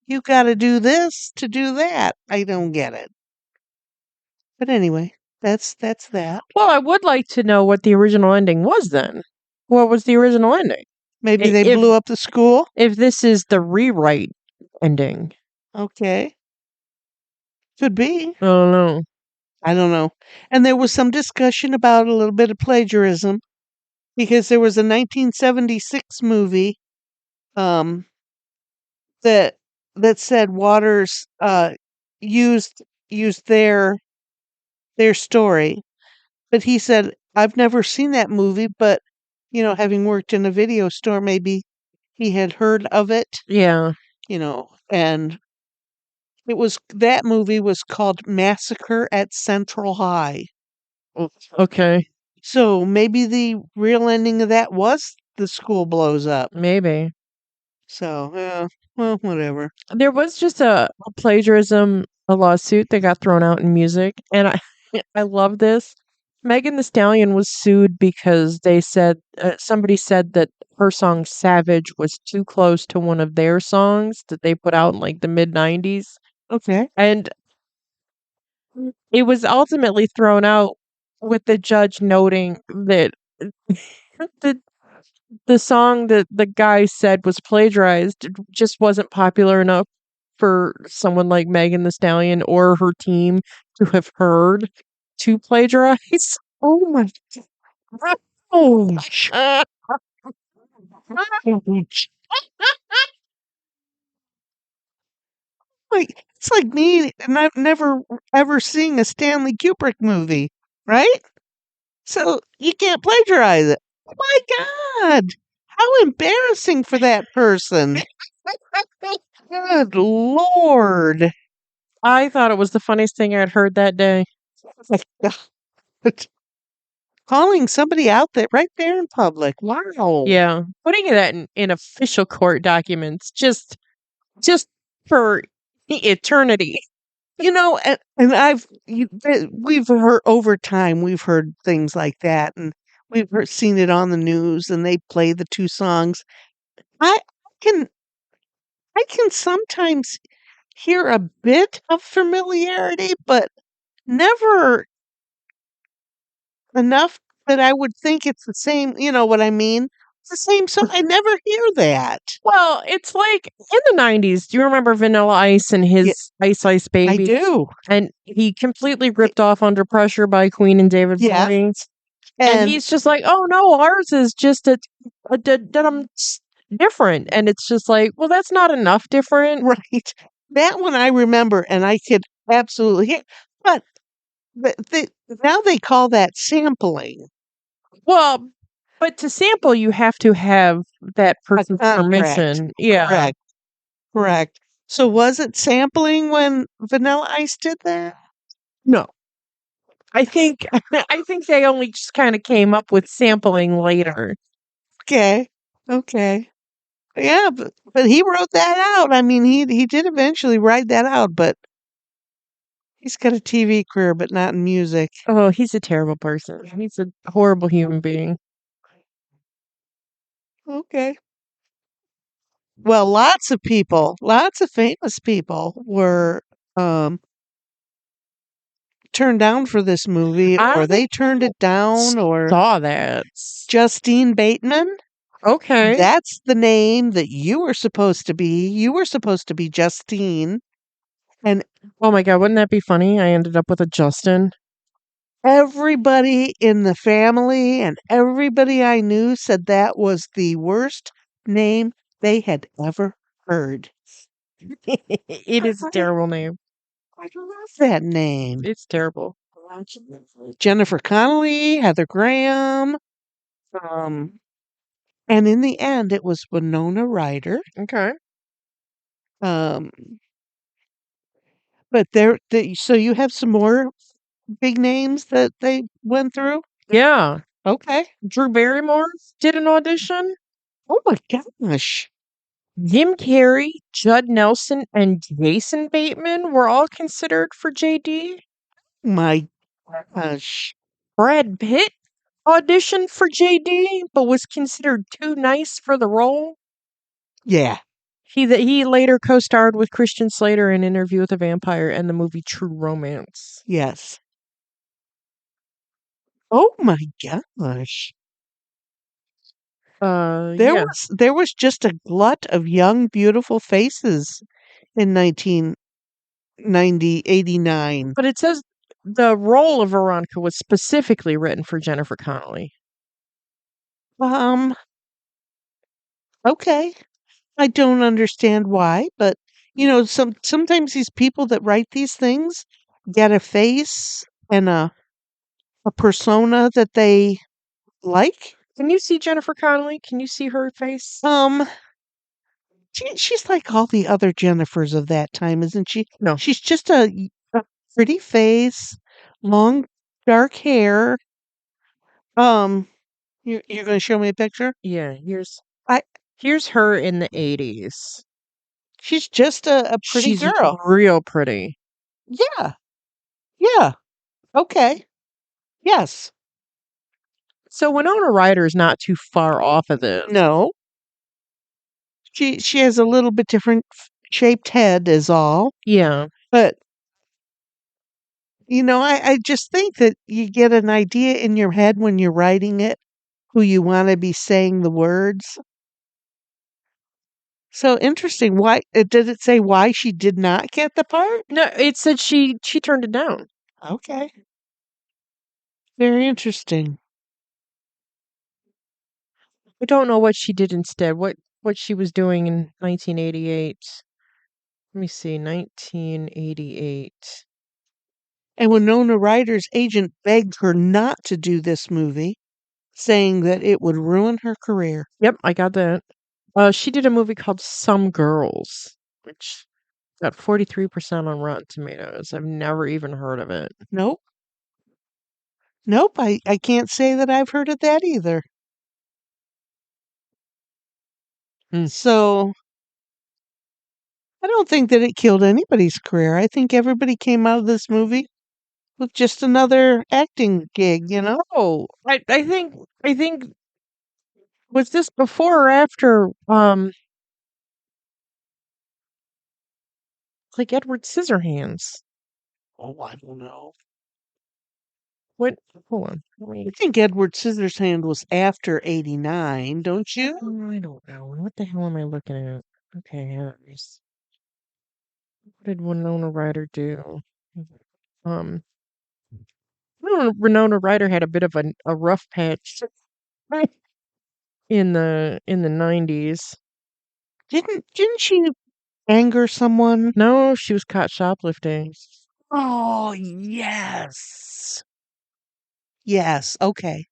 S2: you got to do this to do that. I don't get it. But anyway, that's that.
S1: Well, I would like to know what the original ending was then. What was the original ending?
S2: Maybe they
S1: If
S2: blew up the school.
S1: if this is the rewrite ending.
S2: Okay. Could be.
S1: I don't know.
S2: I don't know. And there was some discussion about a little bit of plagiarism because there was a 1976 movie um that said Waters used their story, but he said I've never seen that movie, but having worked in a video store, maybe he had heard of it.
S1: Yeah.
S2: and that movie was called Massacre at Central High.
S1: Okay,
S2: So maybe the real ending of that was the school blows up.
S1: maybe.
S2: So, well, whatever.
S1: There was just a plagiarism, a lawsuit that got thrown out in music, and I I love this. Megan the Stallion was sued because they said somebody said that her song "Savage" was too close to one of their songs that they put out in like the mid '90s,
S2: Okay.
S1: and it was ultimately thrown out with the judge noting that the the song that the guy said was plagiarized just wasn't popular enough for someone like Megan the Stallion or her team to have heard to plagiarize.
S2: Oh my gosh. Ouch. Like, it's like me and I've never ever seen a Stanley Kubrick movie, right? So you can't plagiarize it. Oh my God. How embarrassing for that person. Good Lord.
S1: I thought it was the funniest thing I'd heard that day.
S2: Like, calling somebody out there right there in public. Wow.
S1: Yeah, putting that in official court documents just for eternity.
S2: We've heard over time, we've heard things like that, and seen it on the news, and they play the two songs. I can, I can sometimes hear a bit of familiarity, but never enough that I would think it's the same. You know what I mean? It's the same song. I never hear that.
S1: Well, it's like in the '90s. Do you remember Vanilla Ice and
S2: Yeah,
S1: his Ice Ice
S2: I
S1: Baby?
S2: do.
S1: And he completely ripped off Under Pressure by Queen and David
S2: Yeah,
S1: Bowie. And
S2: and
S1: he's just like, "Oh no, ours is just different." And it's just like, "Well, that's not enough different."
S2: right, that one I remember, and I could absolutely hear. But now they call that sampling.
S1: Well, but to sample, you have to have that person's
S2: Correct.
S1: permission. Yeah.
S2: Correct. Correct. So was it sampling when Vanilla Ice did that?
S1: No. I think I think they only just kind of came up with sampling later.
S2: Okay. Okay. Yeah, but he wrote that out. I mean, he did eventually write that out, but he's got a TV career, but not in music.
S1: Oh, he's a terrible person. He's a horrible human being.
S2: Okay. Well, lots of famous people were um turned down for this movie,
S1: I
S2: or they turned it down, or
S1: saw that.
S2: Justine Bateman.
S1: Okay.
S2: That's the name that you were supposed to be. You were supposed to be Justine. And
S1: Oh my god, wouldn't that be funny? I ended up with a Justin.
S2: everybody in the family and everybody I knew said that was the worst name they had ever heard.
S1: It is a terrible name.
S2: I love that name.
S1: It's terrible.
S2: Jennifer Connelly, Heather Graham. Um, and in the end, it was Winona Ryder.
S1: Okay.
S2: Um, but so you have some more big names that they went through?
S1: Yeah.
S2: Okay.
S1: Drew Barrymore did an audition.
S2: Oh my gosh.
S1: Jim Carrey, Judd Nelson, and Jason Bateman were all considered for JD.
S2: My gosh.
S1: Brad Pitt auditioned for JD, but was considered too nice for the role.
S2: Yeah.
S1: He later co-starred with Christian Slater in Interview with a Vampire and the movie True Romance.
S2: Yes. Oh my gosh.
S1: Yeah.
S2: There was just a glut of young, beautiful faces in 1989.
S1: But it says the role of Veronica was specifically written for Jennifer Connelly.
S2: Um, okay. I don't understand why, but sometimes these people that write these things get a face and a persona that they like.
S1: Can you see Jennifer Connelly? Can you see her face?
S2: Um, She's like all the other Jennifers of that time, isn't she?
S1: No.
S2: She's just a pretty face, long dark hair. You're going to show me a picture?
S1: Yeah,
S2: I
S1: here's her in the 80s.
S2: She's just a pretty
S1: She's
S2: girl.
S1: real pretty.
S2: Yeah. Yeah. Okay. Yes.
S1: So Winona Ryder's not too far off of this.
S2: No. She has a little bit different shaped head is all.
S1: Yeah.
S2: But I just think that you get an idea in your head when you're writing it who you want to be saying the words. So interesting. Why did it say why she did not get the part?
S1: No, it said she turned it down.
S2: Okay. Very interesting.
S1: I don't know what she did instead. What she was doing in 1988. Let me see, 1988.
S2: And Winona Ryder's agent begged her not to do this movie, saying that it would ruin her career.
S1: Yep, I got that. She did a movie called Some Girls, which got 43% on Rotten Tomatoes. I've never even heard of it.
S2: Nope. Nope, I can't say that I've heard of that either.
S1: Hmm.
S2: So I don't think that it killed anybody's career. I think everybody came out of this movie with just another acting gig,
S1: Oh, I think was this before or after like Edward Scissorhands?
S2: Oh, I don't know.
S1: What hold on.
S2: I think Edward Scissorhands was after 89, don't you?
S1: I don't know. What the hell am I looking at? Okay, what did Winona Ryder do? Um Winona Ryder had a bit of a rough patch in the 90s.
S2: Didn't she anger someone?
S1: No, she was caught shoplifting.
S2: Oh, yes. Yes, okay.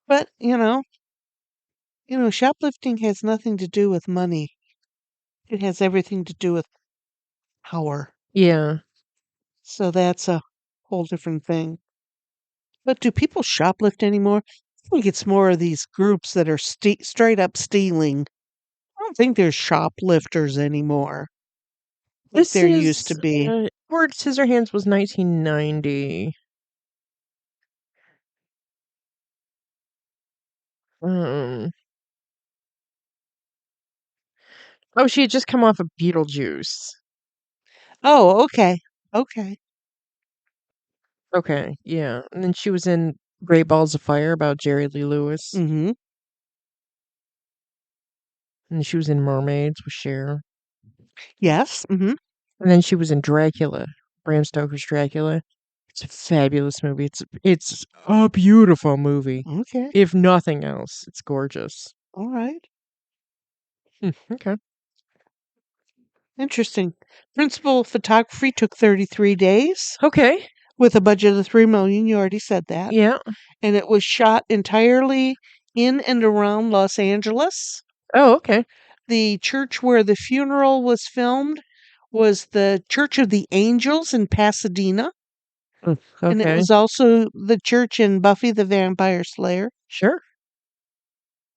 S2: But, shoplifting has nothing to do with money. It has everything to do with power.
S1: Yeah.
S2: So that's a whole different thing. But do people shoplift anymore? I think it's more of these groups that are straight up stealing. I don't think there's shoplifters anymore like
S1: This
S2: there used
S1: is
S2: to be.
S1: Edward Scissorhands was 1990. Um Oh, she had just come off of Beetlejuice.
S2: Oh, okay. Okay.
S1: Okay, yeah. And then she was in Great Balls of Fire about Jerry Lee Lewis.
S2: Mm-hmm.
S1: And she was in Mermaids with Cher.
S2: Yes. Mm-hmm.
S1: And then she was in Dracula, Bram Stoker's Dracula. It's a fabulous movie. It's a beautiful movie.
S2: Okay.
S1: If nothing else, it's gorgeous.
S2: All right.
S1: Okay.
S2: Interesting. Principal photography took 33 days
S1: Okay.
S2: with a budget of 3 million. You already said that.
S1: Yeah.
S2: And it was shot entirely in and around Los Angeles.
S1: Oh, okay.
S2: The church where the funeral was filmed was the Church of the Angels in Pasadena. And it
S1: Okay.
S2: was also the church in Buffy the Vampire Slayer.
S1: Sure.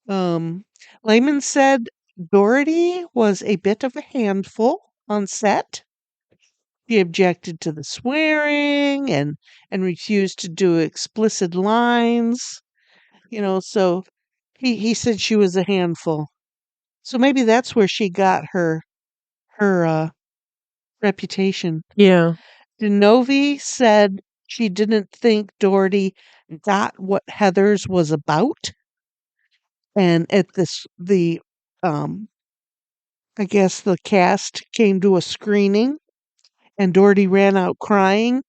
S2: Lehman said Dorothy was a bit of a handful on set. She objected to the swearing and refused to do explicit lines. So he said she was a handful. So maybe that's where she got her reputation.
S1: Yeah.
S2: Denovi said she didn't think Doherty got what Heathers was about. And at I guess the cast came to a screening and Doherty ran out crying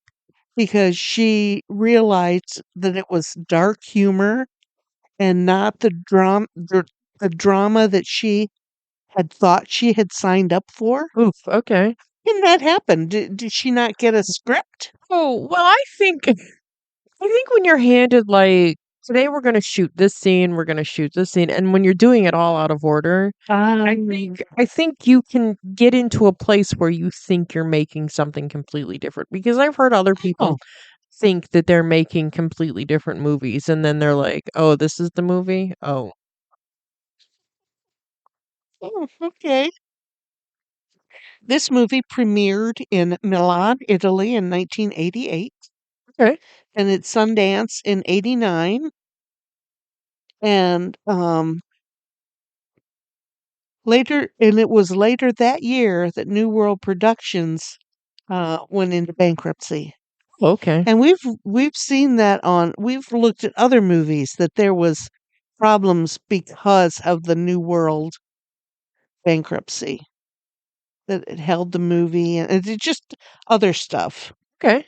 S2: because she realized that it was dark humor and not the drama that she had thought she had signed up for.
S1: Oof. Okay.
S2: Didn't that happen? Did she not get a script?
S1: Oh, well, I think when you're handed like today we're gonna shoot this scene, we're gonna shoot this scene, and when you're doing it all out of order, I think you can get into a place where you think you're making something completely different, because I've heard other people
S2: Oh,
S1: think that they're making completely different movies, and then they're like, "Oh, this is the movie? Oh."
S2: okay. This movie premiered in Milan, Italy in 1988,
S1: Okay.
S2: and at Sundance in 89. And it was later that year that New World Productions went into bankruptcy.
S1: Okay.
S2: And we've seen that we've looked at other movies that there was problems because of the New World bankruptcy, that it held the movie, and it just other stuff.
S1: Okay.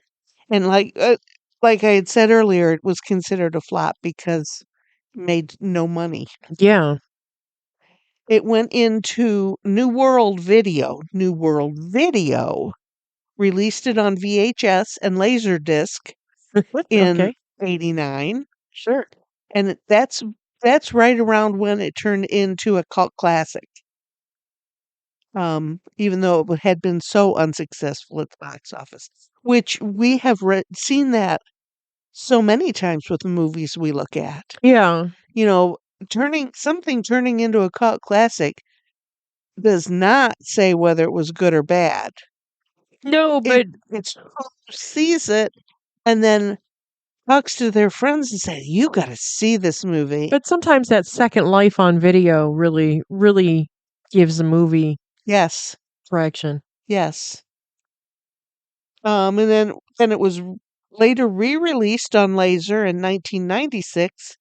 S2: And like I had said earlier, it was considered a flop because it made no money.
S1: Yeah.
S2: It went into New World Video released it on VHS and Laserdisc in
S1: Okay.
S2: 89,
S1: Sure.
S2: and that's right around when it turned into a cult classic. Even though it had been so unsuccessful at the box office, which we have seen that so many times with the movies we look at.
S1: Yeah.
S2: You know, turning into a cult classic does not say whether it was good or bad.
S1: No,
S2: It
S1: but
S2: it's who sees it and then talks to their friends and say, "You got to see this movie."
S1: sometimes that second life on video really gives a movie
S2: Yes,
S1: traction.
S2: yes. And then it was later re-released on Laser in 1996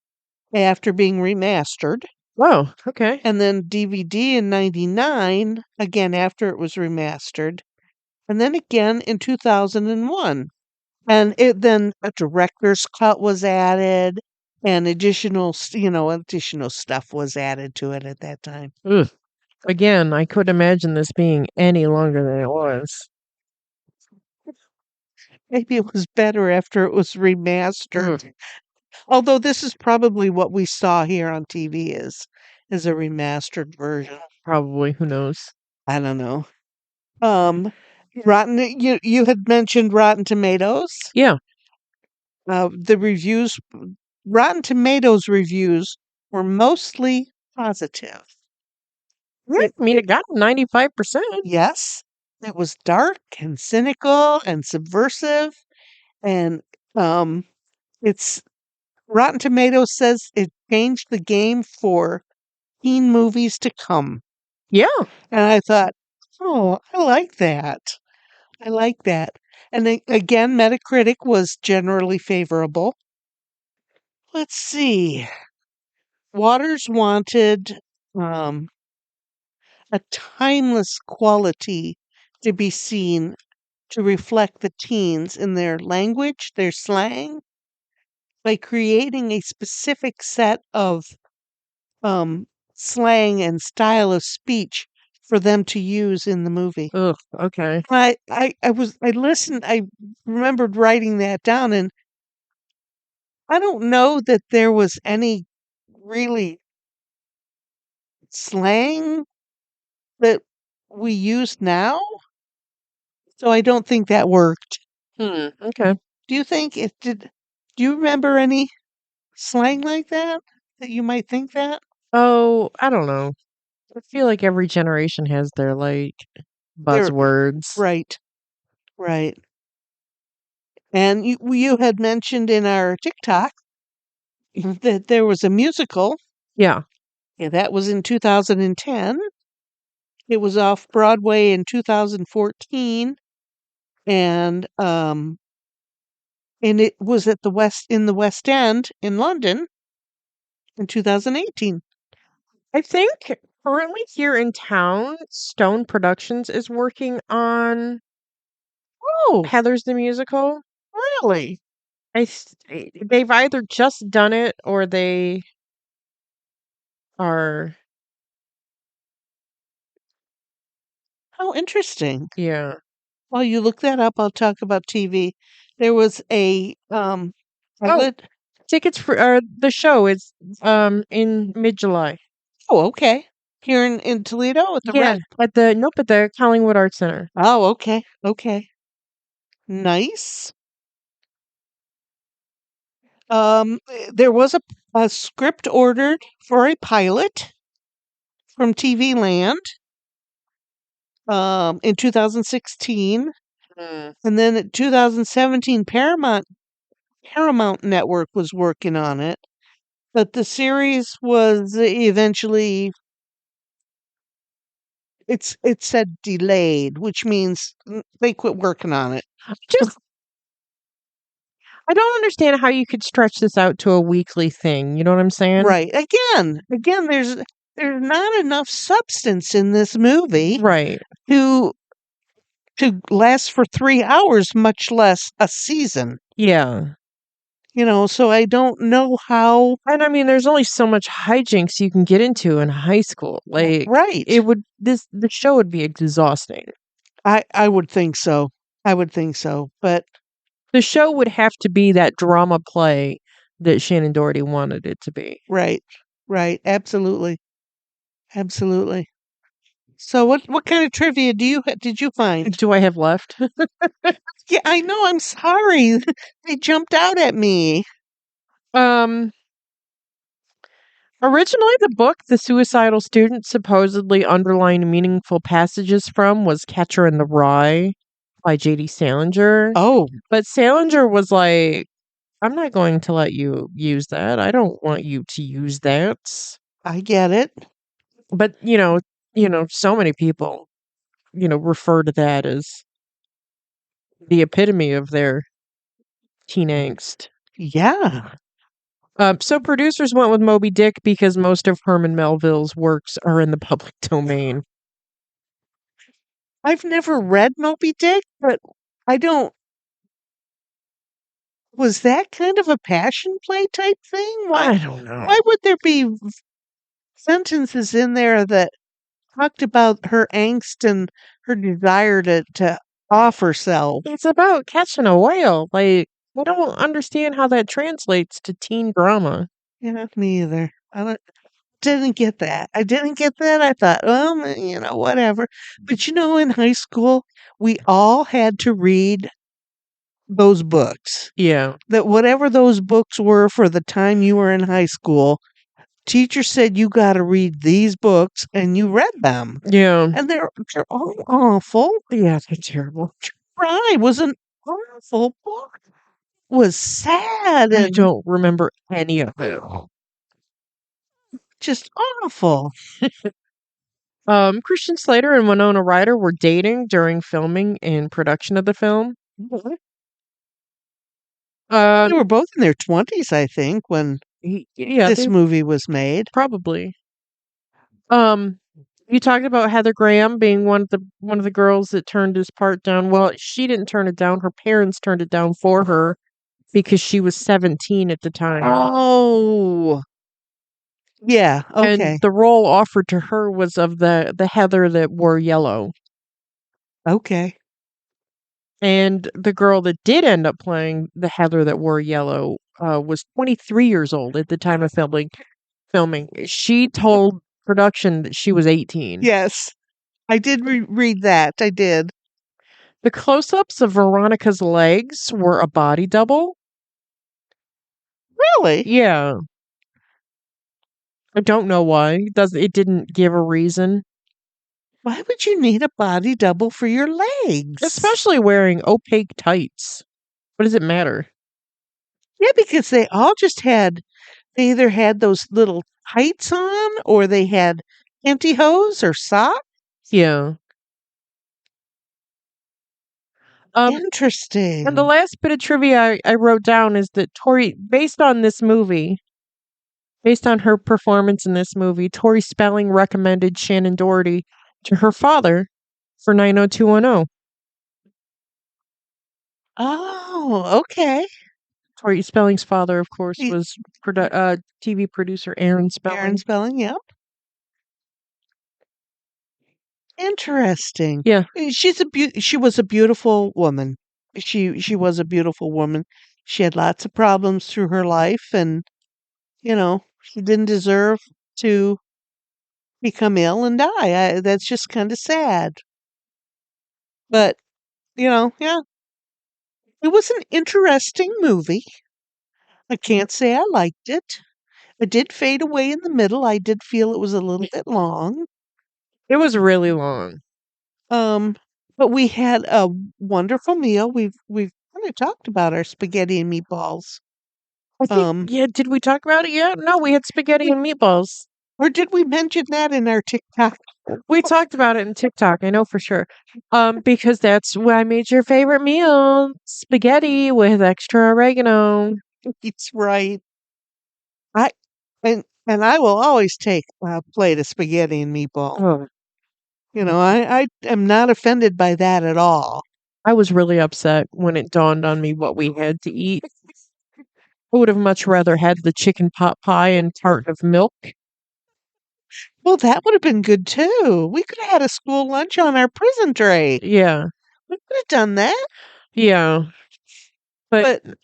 S2: after being remastered,
S1: Oh, okay.
S2: and then DVD in 99 again after it was remastered, and then again in 2001. And it then a director's cut was added and additional stuff was added to it at that time.
S1: Ugh. Again, I couldn't imagine this being any longer than it was.
S2: Maybe it was better after it was
S1: Ugh.
S2: remastered. Although this is probably what we saw here on TV is a remastered version.
S1: Probably, who knows?
S2: I don't know. Um, Rotten. You had mentioned Rotten Tomatoes.
S1: Yeah.
S2: The reviews, Rotten Tomatoes reviews were mostly positive.
S1: Yeah,
S2: It,
S1: I mean, it got 95%.
S2: yes, it was dark and cynical and subversive, and um, it's Rotten Tomatoes says it changed the game for teen movies to come.
S1: Yeah.
S2: And I thought, oh, I like that. I like that. And again, Metacritic was generally favorable. Let's see. Waters wanted um, a timeless quality to be seen to reflect the teens in their language, their slang, by creating a specific set of um, slang and style of speech for them to use in the movie.
S1: Ugh. Okay.
S2: I listened, I remembered writing that down, and I don't know that there was any really slang that we use now. So I don't think that worked.
S1: Okay.
S2: Do you think it did? Do you remember any slang like that you might think that?
S1: Oh, I don't know. I feel like every generation has their like
S2: They're
S1: buzzwords.
S2: right, right. And you had mentioned in our TikTok that there was a musical.
S1: Yeah.
S2: Yeah, that was in 2010. It was off Broadway in 2014, and it was at the West End in London in 2018.
S1: I think currently here in town, Stone Productions is working on
S2: Oh,
S1: Heather's the Musical.
S2: really?
S1: They've either just done it or they are,
S2: How interesting.
S1: yeah.
S2: While you look that up, I'll talk about TV. There was a
S1: Oh,
S2: pilot.
S1: Tickets for the show is in mid-July.
S2: Oh, okay. Here in Toledo at the
S1: Yeah,
S2: Red.
S1: at the Collingwood Arts Center.
S2: Oh, okay. Okay. Nice. There was a script ordered for a pilot from TV Land in 2016,
S1: Mm.
S2: and then in 2017 Paramount Network was working on it, but the series was eventually it said delayed, which means they quit working on it.
S1: Just I don't understand how you could stretch this out to a weekly thing. You know what I'm saying?
S2: Right. Again, there's not enough substance in this movie
S1: Right.
S2: to last for 3 hours, much less a season.
S1: Yeah.
S2: So I don't know how.
S1: And I mean, there's only so much hijinks you can get into in high school. Like
S2: Right.
S1: the show would be exhausting.
S2: I would think so. I would think so. But
S1: The show would have to be that drama play that Shannon Doherty wanted it to be.
S2: right. Right. Absolutely. Absolutely. So what kind of trivia did you find?
S1: Do I have left?
S2: Yeah, I know. I'm sorry. They jumped out at me.
S1: um Originally, the book the suicidal student supposedly underlined meaningful passages from was Catcher in the Rye by J.D. Salinger.
S2: Oh,
S1: But Salinger was like, I'm not going to let you use that. I don't want you to use that.
S2: I get it.
S1: But, so many people, refer to that as the epitome of their teen angst.
S2: Yeah.
S1: So producers went with Moby Dick because most of Herman Melville's works are in the public domain.
S2: I've never read Moby Dick, but I don't. Was that kind of a passion play type thing?
S1: I don't know.
S2: Why would there be sentences in there that talked about her angst and her desire to off herself?
S1: It's about catching a whale. Like, I don't understand how that translates to teen drama.
S2: Yeah, me either. Didn't get that. I didn't get that. I thought, well, whatever. But in high school, we all had to read those books.
S1: Yeah.
S2: That whatever those books were for the time you were in high school, teacher said you got to read these books, and you read them.
S1: Yeah.
S2: And they're all awful.
S1: Yeah, they're terrible.
S2: Rye was an awful book. Was sad
S1: I
S2: and
S1: don't remember any of it.
S2: just awful.
S1: Christian Slater and Winona Ryder were dating during filming and production of the film.
S2: They were both in their 20s, I think, when
S1: Yeah,
S2: this movie was made.
S1: probably. Um, you talked about Heather Graham being one of the girls that turned his part down. Well, she didn't turn it down. Her parents turned it down for her because she was 17 at the time.
S2: Oh. Yeah, okay.
S1: And the role offered to her was of the Heather that wore yellow.
S2: Okay.
S1: And the girl that did end up playing the Heather that wore yellow was 23 years old at the time of filming. She told production that she was 18.
S2: Yes. I did read that. I did.
S1: The close-ups of Veronica's legs were a body double.
S2: Really?
S1: Yeah. I don't know why. It didn't give a reason.
S2: Why would you need a body double for your legs?
S1: Especially wearing opaque tights. What does it matter?
S2: Yeah, because they either had those little tights on or they had pantyhose or socks.
S1: Yeah.
S2: Interesting.
S1: And the last bit of trivia I wrote down is that Tori, based on her performance in this movie, Tori Spelling recommended Shannon Doherty to her father for 90210.
S2: Oh, okay.
S1: Tori Spelling's father, of course,
S2: He-
S1: was TV producer Aaron Spelling.
S2: Aaron Spelling, yep. Interesting.
S1: Yeah.
S2: She was a beautiful woman. She was a beautiful woman. She had lots of problems through her life, and, she didn't deserve to become ill and die. That's just kind of sad. But, yeah, it was an interesting movie. I can't say I liked it. It did fade away in the middle. I did feel it was a little bit long.
S1: It was really long.
S2: Um, but we had a wonderful meal. We've kind of talked about our spaghetti and meatballs.
S1: I think,
S2: Um,
S1: yeah, did we talk about it yet? No, we had spaghetti and meatballs.
S2: or did we mention that in our TikTok?
S1: We talked about it in TikTok, I know for sure. Because that's why I made your favorite meal, spaghetti with extra oregano.
S2: It's right. I and I will always take a plate of spaghetti and meatball.
S1: Oh,
S2: I am not offended by that at all.
S1: I was really upset when it dawned on me what we had to eat. I would have much rather had the chicken pot pie and tart of milk.
S2: Well, that would have been good too. We could have had a school lunch on our prison tray.
S1: Yeah,
S2: We could have done that.
S1: yeah. But
S2: But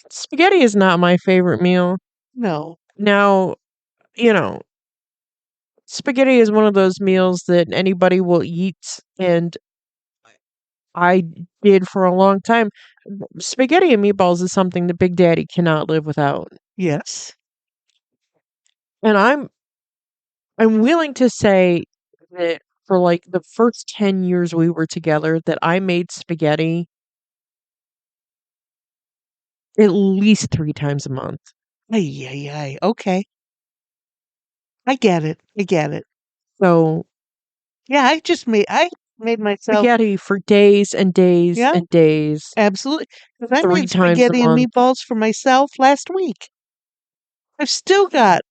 S1: spaghetti is not my favorite meal.
S2: no.
S1: Now, you know, spaghetti is one of those meals that anybody will eat, and I did for a long time. Spaghetti and meatballs is something that Big Daddy cannot live without.
S2: Yes.
S1: And I'm willing to say that for like the first 10 years we were together that I made spaghetti at least 3 times a month.
S2: Ay, ay, ay. Okay. I get it. I get it.
S1: So,
S2: Yeah, I made myself.
S1: spaghetti for days and days
S2: Yeah,
S1: and days,
S2: absolutely. 'Cause I
S1: 3
S2: made
S1: times a
S2: spaghetti and
S1: month.
S2: meatballs for myself last week. I've still got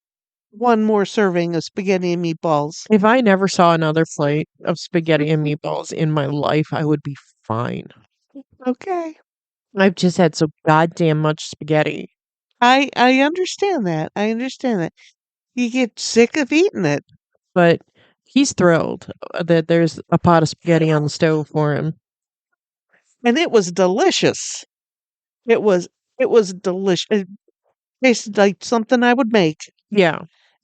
S2: one more serving of spaghetti and meatballs.
S1: If I never saw another plate of spaghetti and meatballs in my life, I would be fine.
S2: Okay.
S1: I've just had so goddamn much spaghetti.
S2: I understand that. I understand that. You get sick of eating it.
S1: But he's thrilled that there's a pot of spaghetti on the stove for him.
S2: And it was delicious. It was delicious. It tasted like something I would make.
S1: Yeah,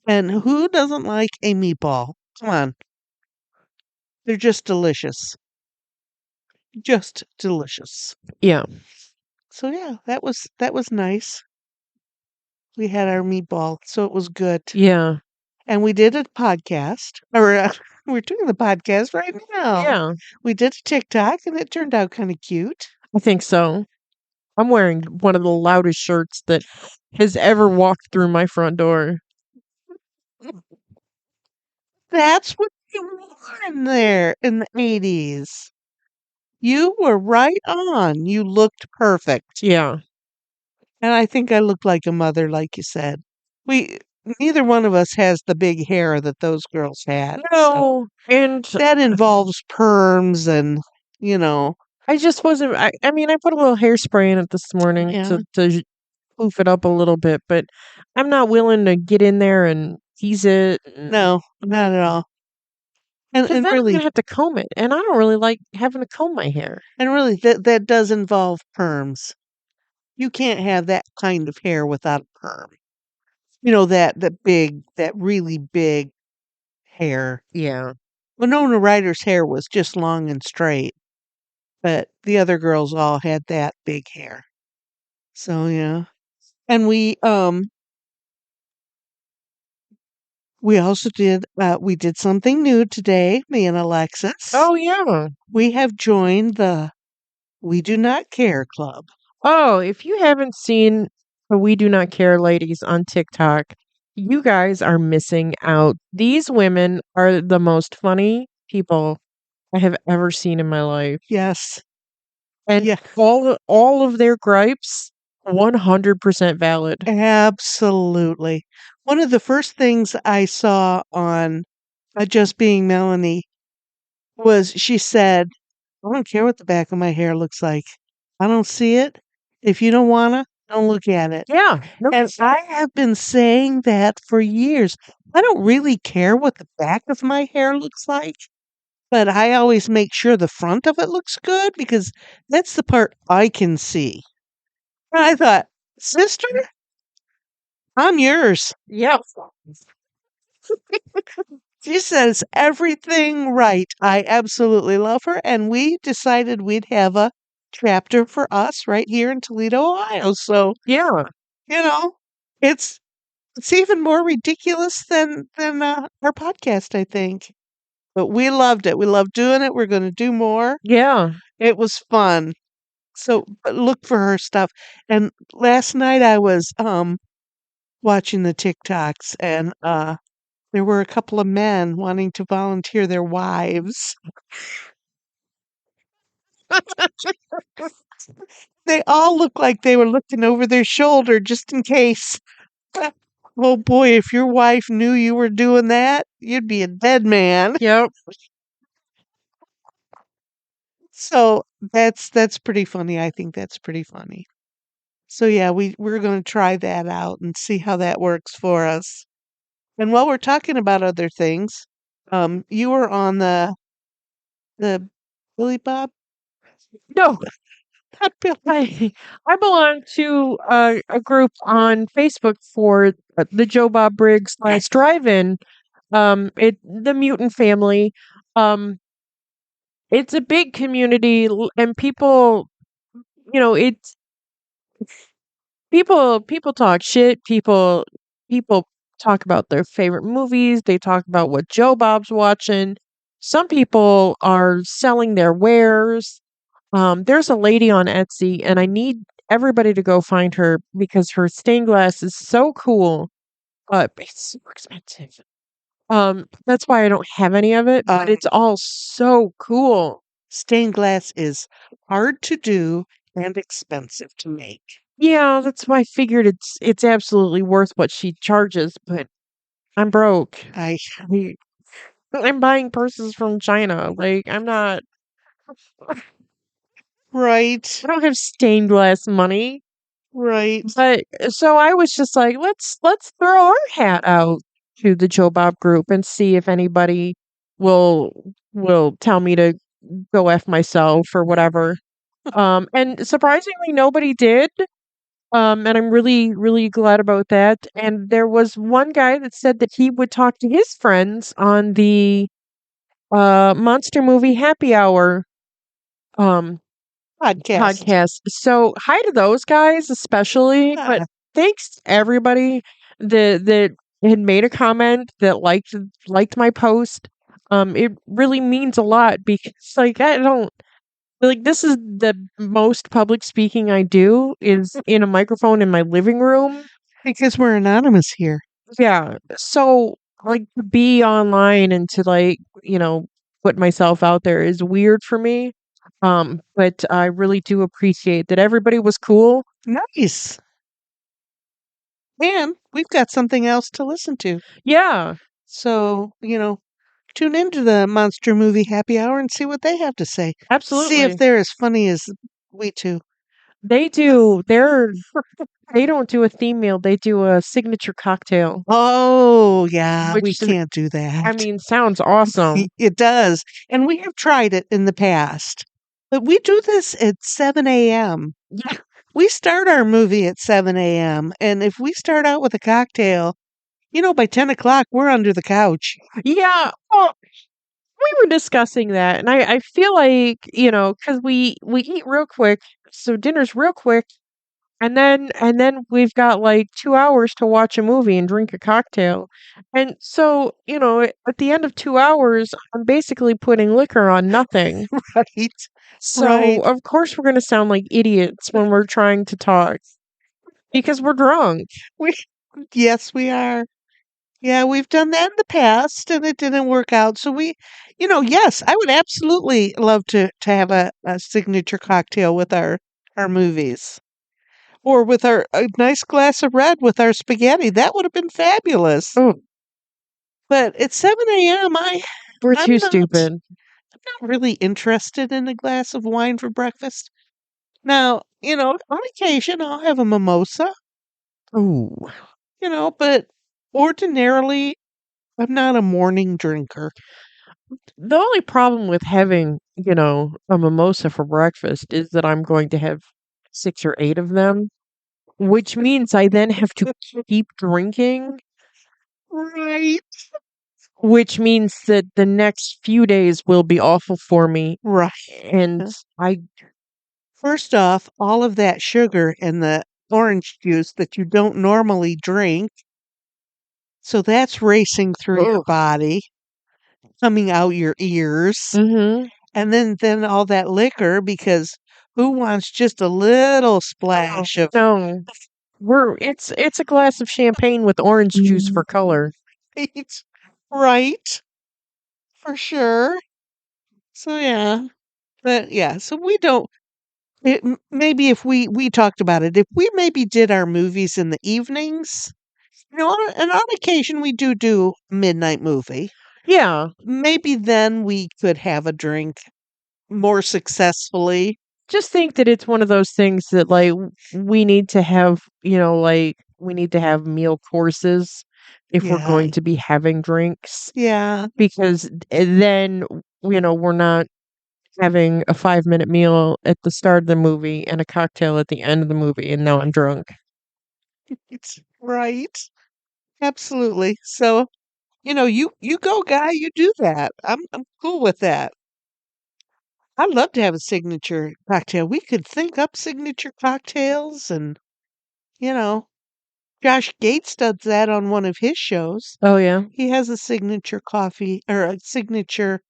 S2: And who doesn't like a meatball? Come on. They're just delicious. Just delicious.
S1: yeah,
S2: So yeah, that was nice. We had our meatball, so it was good.
S1: yeah,
S2: And we did a podcast, or we're doing the podcast right now.
S1: yeah.
S2: We did a TikTok, and it turned out kind of cute.
S1: I think so. I'm wearing one of the loudest shirts that has ever walked through my front door.
S2: That's what you were in there in the 80s. You were right on. You looked perfect.
S1: Yeah.
S2: And I think I look like a mother, like you said. We Neither one of us has the big hair that those girls had. So
S1: No, and
S2: that involves perms and, you know,
S1: I just wasn't. I mean, I put a little hairspray in it this morning
S2: yeah.
S1: to poof it up a little bit, but I'm not willing to get in there and tease it.
S2: No, not at all. And
S1: Because
S2: and
S1: then I'm
S2: really
S1: gonna have to comb it, and I don't really like having to comb my hair.
S2: that does involve perms. You can't have that kind of hair without a perm. That really big hair.
S1: Yeah,
S2: Winona Ryder's hair was just long and straight, but the other girls all had that big hair. So yeah. And we also did something new today, me and Alexis.
S1: oh yeah.
S2: We have joined the We Do Not Care Club.
S1: Oh, if you haven't seen the We Do Not Care ladies on TikTok, you guys are missing out. These women are the most funny people I have ever seen in my life.
S2: Yes.
S1: And
S2: Yeah,
S1: all of their gripes 100% valid.
S2: absolutely. One of the first things I saw on Just Being Melanie was she said, I don't care what the back of my hair looks like. I don't see it. If you don't wanna, don't look at it.
S1: Yeah. No,
S2: And I have been saying that for years. I don't really care what the back of my hair looks like, but I always make sure the front of it looks good because that's the part I can see. And I thought, sister, I'm yours.
S1: Yep.
S2: She says everything right. I absolutely love her. And we decided we'd have a chapter for us right here in Toledo, Ohio. So,
S1: Yeah.
S2: you know, it's it's even more ridiculous than our podcast, I think. But we loved it. We loved doing it. We're going to do more.
S1: Yeah.
S2: It was fun. So but look for her stuff. And last night I was watching the TikToks and there were a couple of men wanting to volunteer their wives. They all looked like they were looking over their shoulder just in case. Oh boy, if your wife knew you were doing that, you'd be a dead man.
S1: Yep.
S2: So that's pretty funny. I think that's pretty funny. So yeah, we're going to try that out and see how that works for us. And while we're talking about other things, you were on the Billy Bob,
S1: No,
S2: not Bill.
S1: I belong to a group on Facebook for the Joe Bob Briggs / Drive-In. The Mutant Family. Um, it's a big community, and people, it's people talk shit. People talk about their favorite movies. They talk about what Joe Bob's watching. Some people are selling their wares. There's a lady on Etsy, and I need everybody to go find her because her stained glass is so cool, but it's super expensive. That's why I don't have any of it, but it's all so cool.
S2: Stained glass is hard to do and expensive to make.
S1: Yeah, that's why I figured it's absolutely worth what she charges, but I'm broke.
S2: I
S1: I'm buying purses from China. Like I'm not
S2: right,
S1: I don't have stained glass money.
S2: right.
S1: But so I was just like, let's throw our hat out to the Joe Bob group and see if anybody will will tell me to go F myself or whatever. And surprisingly nobody did. And I'm really, really glad about that. And there was one guy that said that he would talk to his friends on the monster movie happy hour um
S2: Podcast.
S1: podcast. So hi to those guys especially, but
S2: Yeah.
S1: thanks to everybody that had made a comment that liked my post. It really means a lot because like I don't like this is the most public speaking I do is in a microphone in my living room.
S2: Because we're anonymous here.
S1: Yeah. So like to be online and to put myself out there is weird for me. But I really do appreciate that everybody was cool.
S2: Nice. And we've got something else to listen to.
S1: Yeah,
S2: So, tune into the Monster Movie Happy Hour and see what they have to say. See if
S1: absolutely.
S2: they're as funny as we two.
S1: They they don't do a theme meal, they do a signature cocktail,
S2: Oh, yeah, we
S1: which
S2: can't do that.
S1: I mean sounds awesome.
S2: It does. And we have tried it in the past. But we do this at 7 a.m.
S1: Yeah.
S2: We start our movie at 7 a.m. And if we start out with a cocktail, by 10 o'clock, we're under the couch.
S1: Yeah. Well, we were discussing that and I feel like, because we eat real quick, so dinner's real quick. And then we've got like 2 hours to watch a movie and drink a cocktail. And so, at the end of 2 hours, I'm basically putting liquor on nothing.
S2: Right.
S1: So,
S2: Right.
S1: of course, we're going to sound like idiots when we're trying to talk because we're drunk.
S2: We, yes, we are. Yeah, we've done that in the past and it didn't work out. So yes, I would absolutely love to have a signature cocktail with our movies. Or with a nice glass of red with our spaghetti. That would have been fabulous.
S1: Oh,
S2: But at 7 a.m.,
S1: we're
S2: I'm
S1: too
S2: not
S1: stupid.
S2: really interested in a glass of wine for breakfast. Now, on occasion I'll have a mimosa,
S1: Oh,
S2: but ordinarily I'm not a morning drinker.
S1: the only problem with having, a mimosa for breakfast is that I'm going to have 6 or 8 of them. which means I then have to keep drinking,
S2: Right.
S1: which means that the next few days will be awful for me.
S2: Right.
S1: And I,
S2: First off, all of that sugar and the orange juice that you don't normally drink, so that's racing through your
S1: ugh.
S2: body, coming out your ears,
S1: Mm-hmm.
S2: and then all that liquor because who wants just a little splash of
S1: No, it's a glass of champagne with orange juice for color.
S2: right? Right, for sure. So yeah, but yeah, so we don't. Maybe if we talked about it, if we maybe did our movies in the evenings, and on occasion we do a midnight movie.
S1: Yeah,
S2: Maybe then we could have a drink more successfully.
S1: just think that it's one of those things that like we need to have, like we need to have meal courses if we're
S2: Yeah,
S1: going to be having drinks
S2: yeah,
S1: because then we're not having a 5-minute meal at the start of the movie and a cocktail at the end of the movie and now I'm drunk.
S2: it's right. Absolutely. So, you go, guy. You do that. I'm cool with that. I'd love to have a signature cocktail. We could think up signature cocktails, and you know, Josh Gates does that on one of his shows.
S1: Oh yeah.
S2: He has a signature coffee or a signature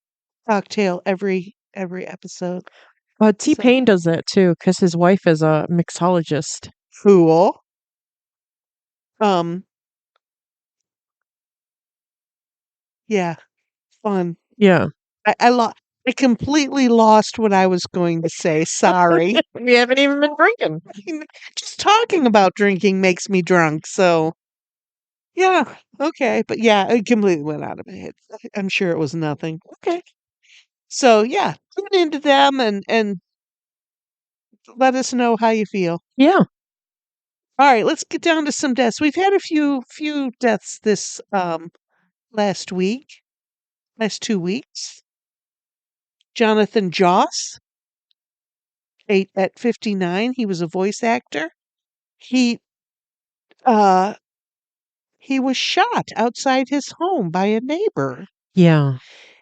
S2: cocktail every episode. So
S1: T-Pain does that too cuz his wife is a mixologist.
S2: cool. Um, yeah, fun.
S1: Yeah.
S2: I completely lost what I was going to say. Sorry.
S1: We haven't even been drinking.
S2: Just talking about drinking makes me drunk. So yeah, okay, but yeah, it completely went out of my head. I'm sure it was nothing. Okay, so yeah, tune into them and let us know how you feel.
S1: Yeah.
S2: All right, let's get down to some deaths. We've had a few deaths this last week, last 2 weeks. Jonathan Joss, at 59, he was a voice actor. He uh he was shot outside his home by a neighbor.
S1: Yeah.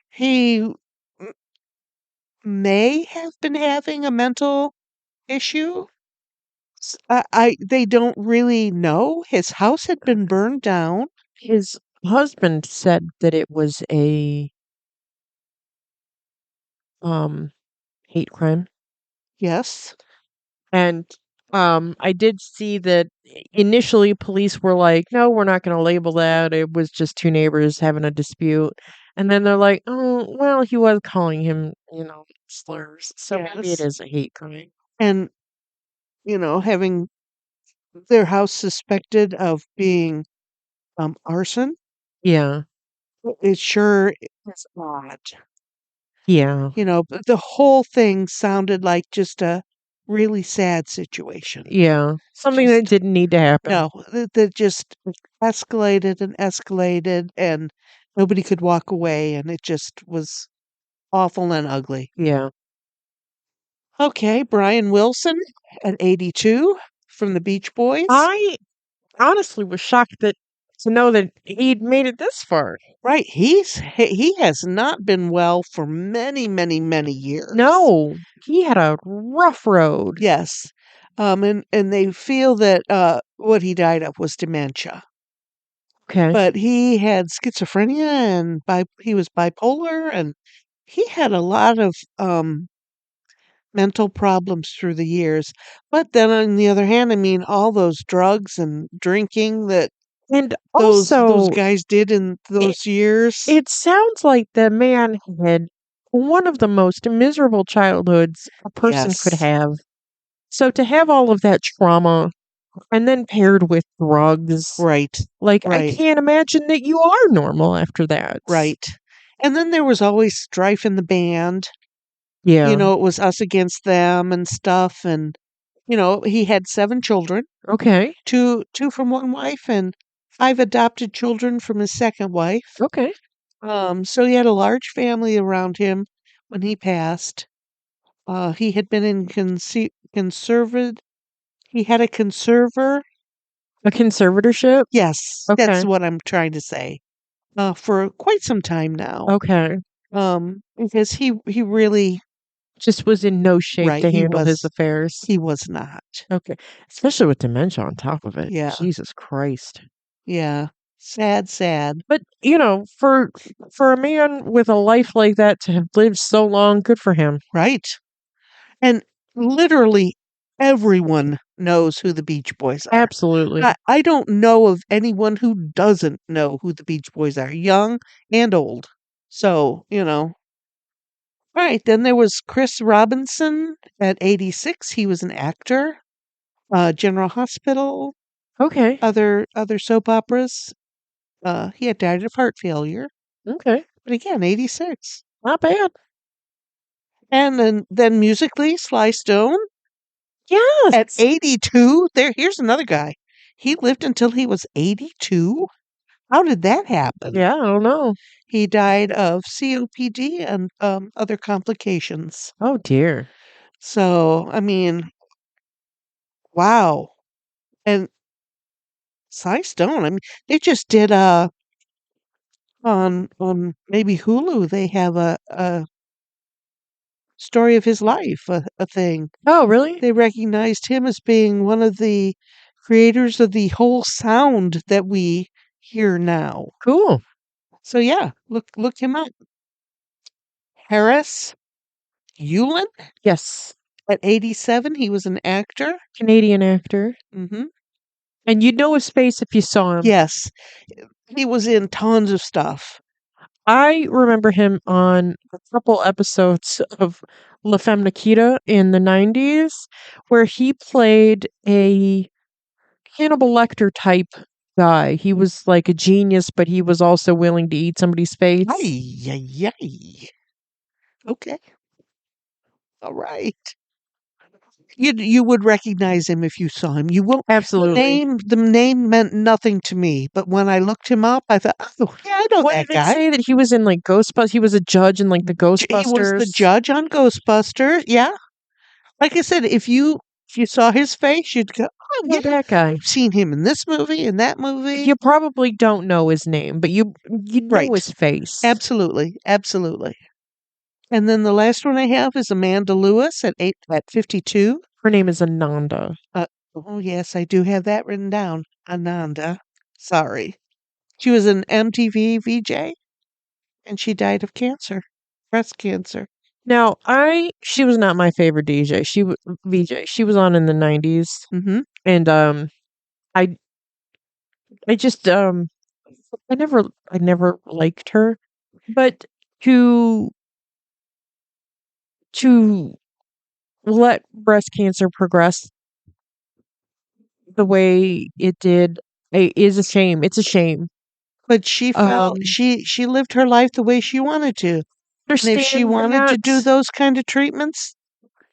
S2: He m- may have been having a mental issue. They don't really know. His house had been burned down.
S1: His husband said that it was a um hate crime.
S2: Yes.
S1: And I did see that initially police were like, "No, we're not going to label that. It was just two neighbors having a dispute." And then they're like, "Oh, well, he was calling him, slurs. So maybe it
S2: Yes.
S1: is a hate crime."
S2: And having their house suspected of being arson,
S1: Yeah.
S2: it sure is odd.
S1: Yeah.
S2: But the whole thing sounded like just a really sad situation.
S1: Yeah. Something that
S2: Just
S1: didn't need to happen.
S2: no, that just escalated, and nobody could walk away, and it just was awful and ugly.
S1: Yeah.
S2: Okay, Brian Wilson at 82 from the Beach Boys.
S1: I honestly was shocked to know that he'd made it this far.
S2: Right, he has not been well for many, many, many years.
S1: No, he had a rough road.
S2: Yes. And they feel that what he died of was dementia.
S1: Okay.
S2: But he had schizophrenia and he was bipolar, and he had a lot of mental problems through the years. But then on the other hand, I mean, all those drugs and drinking that
S1: And
S2: those
S1: also,
S2: guys did in those years.
S1: it sounds like the man had one of the most miserable childhoods a person could
S2: Yes.
S1: have. So to have all of that trauma and then paired with drugs,
S2: Right.
S1: like I
S2: Right.
S1: can't imagine that you are normal after that.
S2: Right. And then there was always strife in the band.
S1: Yeah.
S2: It was us against them and stuff. And, he had 7 children,
S1: Okay.
S2: two from one wife and 5 adopted children from his second wife.
S1: Okay.
S2: So he had a large family around him when he passed. He had been in conservative He had a conserver.
S1: A conservatorship?
S2: Yes, that's
S1: Okay.
S2: what I'm trying to say. For quite some time now.
S1: Okay.
S2: Because he really
S1: Just was in no shape
S2: right,
S1: to handle his affairs.
S2: he was not.
S1: Okay. Especially with dementia on top of it.
S2: Yeah.
S1: Jesus Christ.
S2: Yeah. Sad, sad.
S1: But, for a man with a life like that to have lived so long, good for him.
S2: Right. And literally everyone knows who the Beach Boys are.
S1: Absolutely.
S2: I don't know of anyone who doesn't know who the Beach Boys are, young and old. So, All right, then there was Chris Robinson at 86. He was an actor. General Hospital,
S1: Okay.
S2: other soap operas. He had died of heart failure,
S1: Okay.
S2: but again, 86.
S1: Not bad.
S2: And then musically, Sly Stone at
S1: Yes.
S2: 82. Here's another guy. He lived until he was 82. How did that happen?
S1: Yeah, I don't know.
S2: He died of COPD and other complications.
S1: Oh dear.
S2: So, I mean, wow. And Sly Stone, I mean, they just did on maybe Hulu, they have a story of his life, a thing.
S1: Oh, really?
S2: They recognized him as being one of the creators of the whole sound that we hear now.
S1: Cool.
S2: So yeah, look him up. Harris Yulin
S1: Yes.
S2: at 87, he was an actor.
S1: Canadian actor.
S2: Hmm.
S1: And you'd know his face if you saw him.
S2: Yes, he was in tons of stuff.
S1: I remember him on a couple episodes of La Femme Nikita in the 90s, where he played a Hannibal Lecter type guy. He was like a genius, but he was also willing to eat somebody's face.
S2: Ay, ay, ay. Okay. All right. You would recognize him if you saw him. You won't.
S1: Absolutely.
S2: The name meant nothing to me, but when I looked him up, I thought, oh yeah, I know
S1: What
S2: that
S1: did it
S2: guy.
S1: say that he was in like Ghostbusters? He was a judge in like the Ghostbusters.
S2: He was the judge on Ghostbusters. Yeah, like I said, if you saw his face, you'd go, oh
S1: Yeah,
S2: yeah,
S1: that guy.
S2: I've seen him in this movie, in that movie.
S1: You probably don't know his name, but you know
S2: Right.
S1: his face.
S2: Absolutely, absolutely. And then the last one I have is Amanda Lewis at 52.
S1: Her name is Ananda.
S2: Oh yes, I do have that written down. Ananda. Sorry. She was an MTV VJ and she died of cancer, breast cancer.
S1: Now, she was not my favorite DJ. She was VJ. She was on in the 90s,
S2: Mm-hmm.
S1: and I I just I never liked her. But to to let breast cancer progress the way it did is a shame. It's a shame.
S2: But she felt
S1: Um,
S2: she lived her life the way she wanted to. And if she
S1: understand, and
S2: wanted to do
S1: that's
S2: those kind of treatments,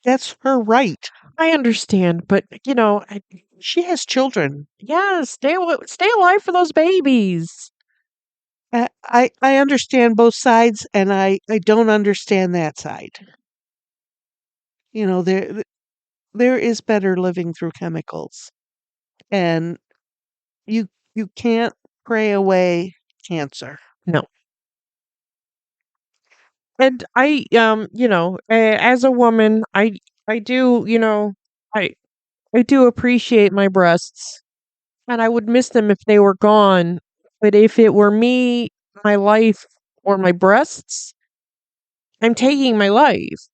S2: that's her right.
S1: I understand, but
S2: She has children.
S1: yeah, stay alive for those babies.
S2: I understand both sides and I don't understand that side. There is better living through chemicals. And you can't pray away cancer.
S1: No. And as a woman, I do, I I do appreciate my breasts, and I would miss them if they were gone. But if it were me, my life, or my breasts, I'm taking my life.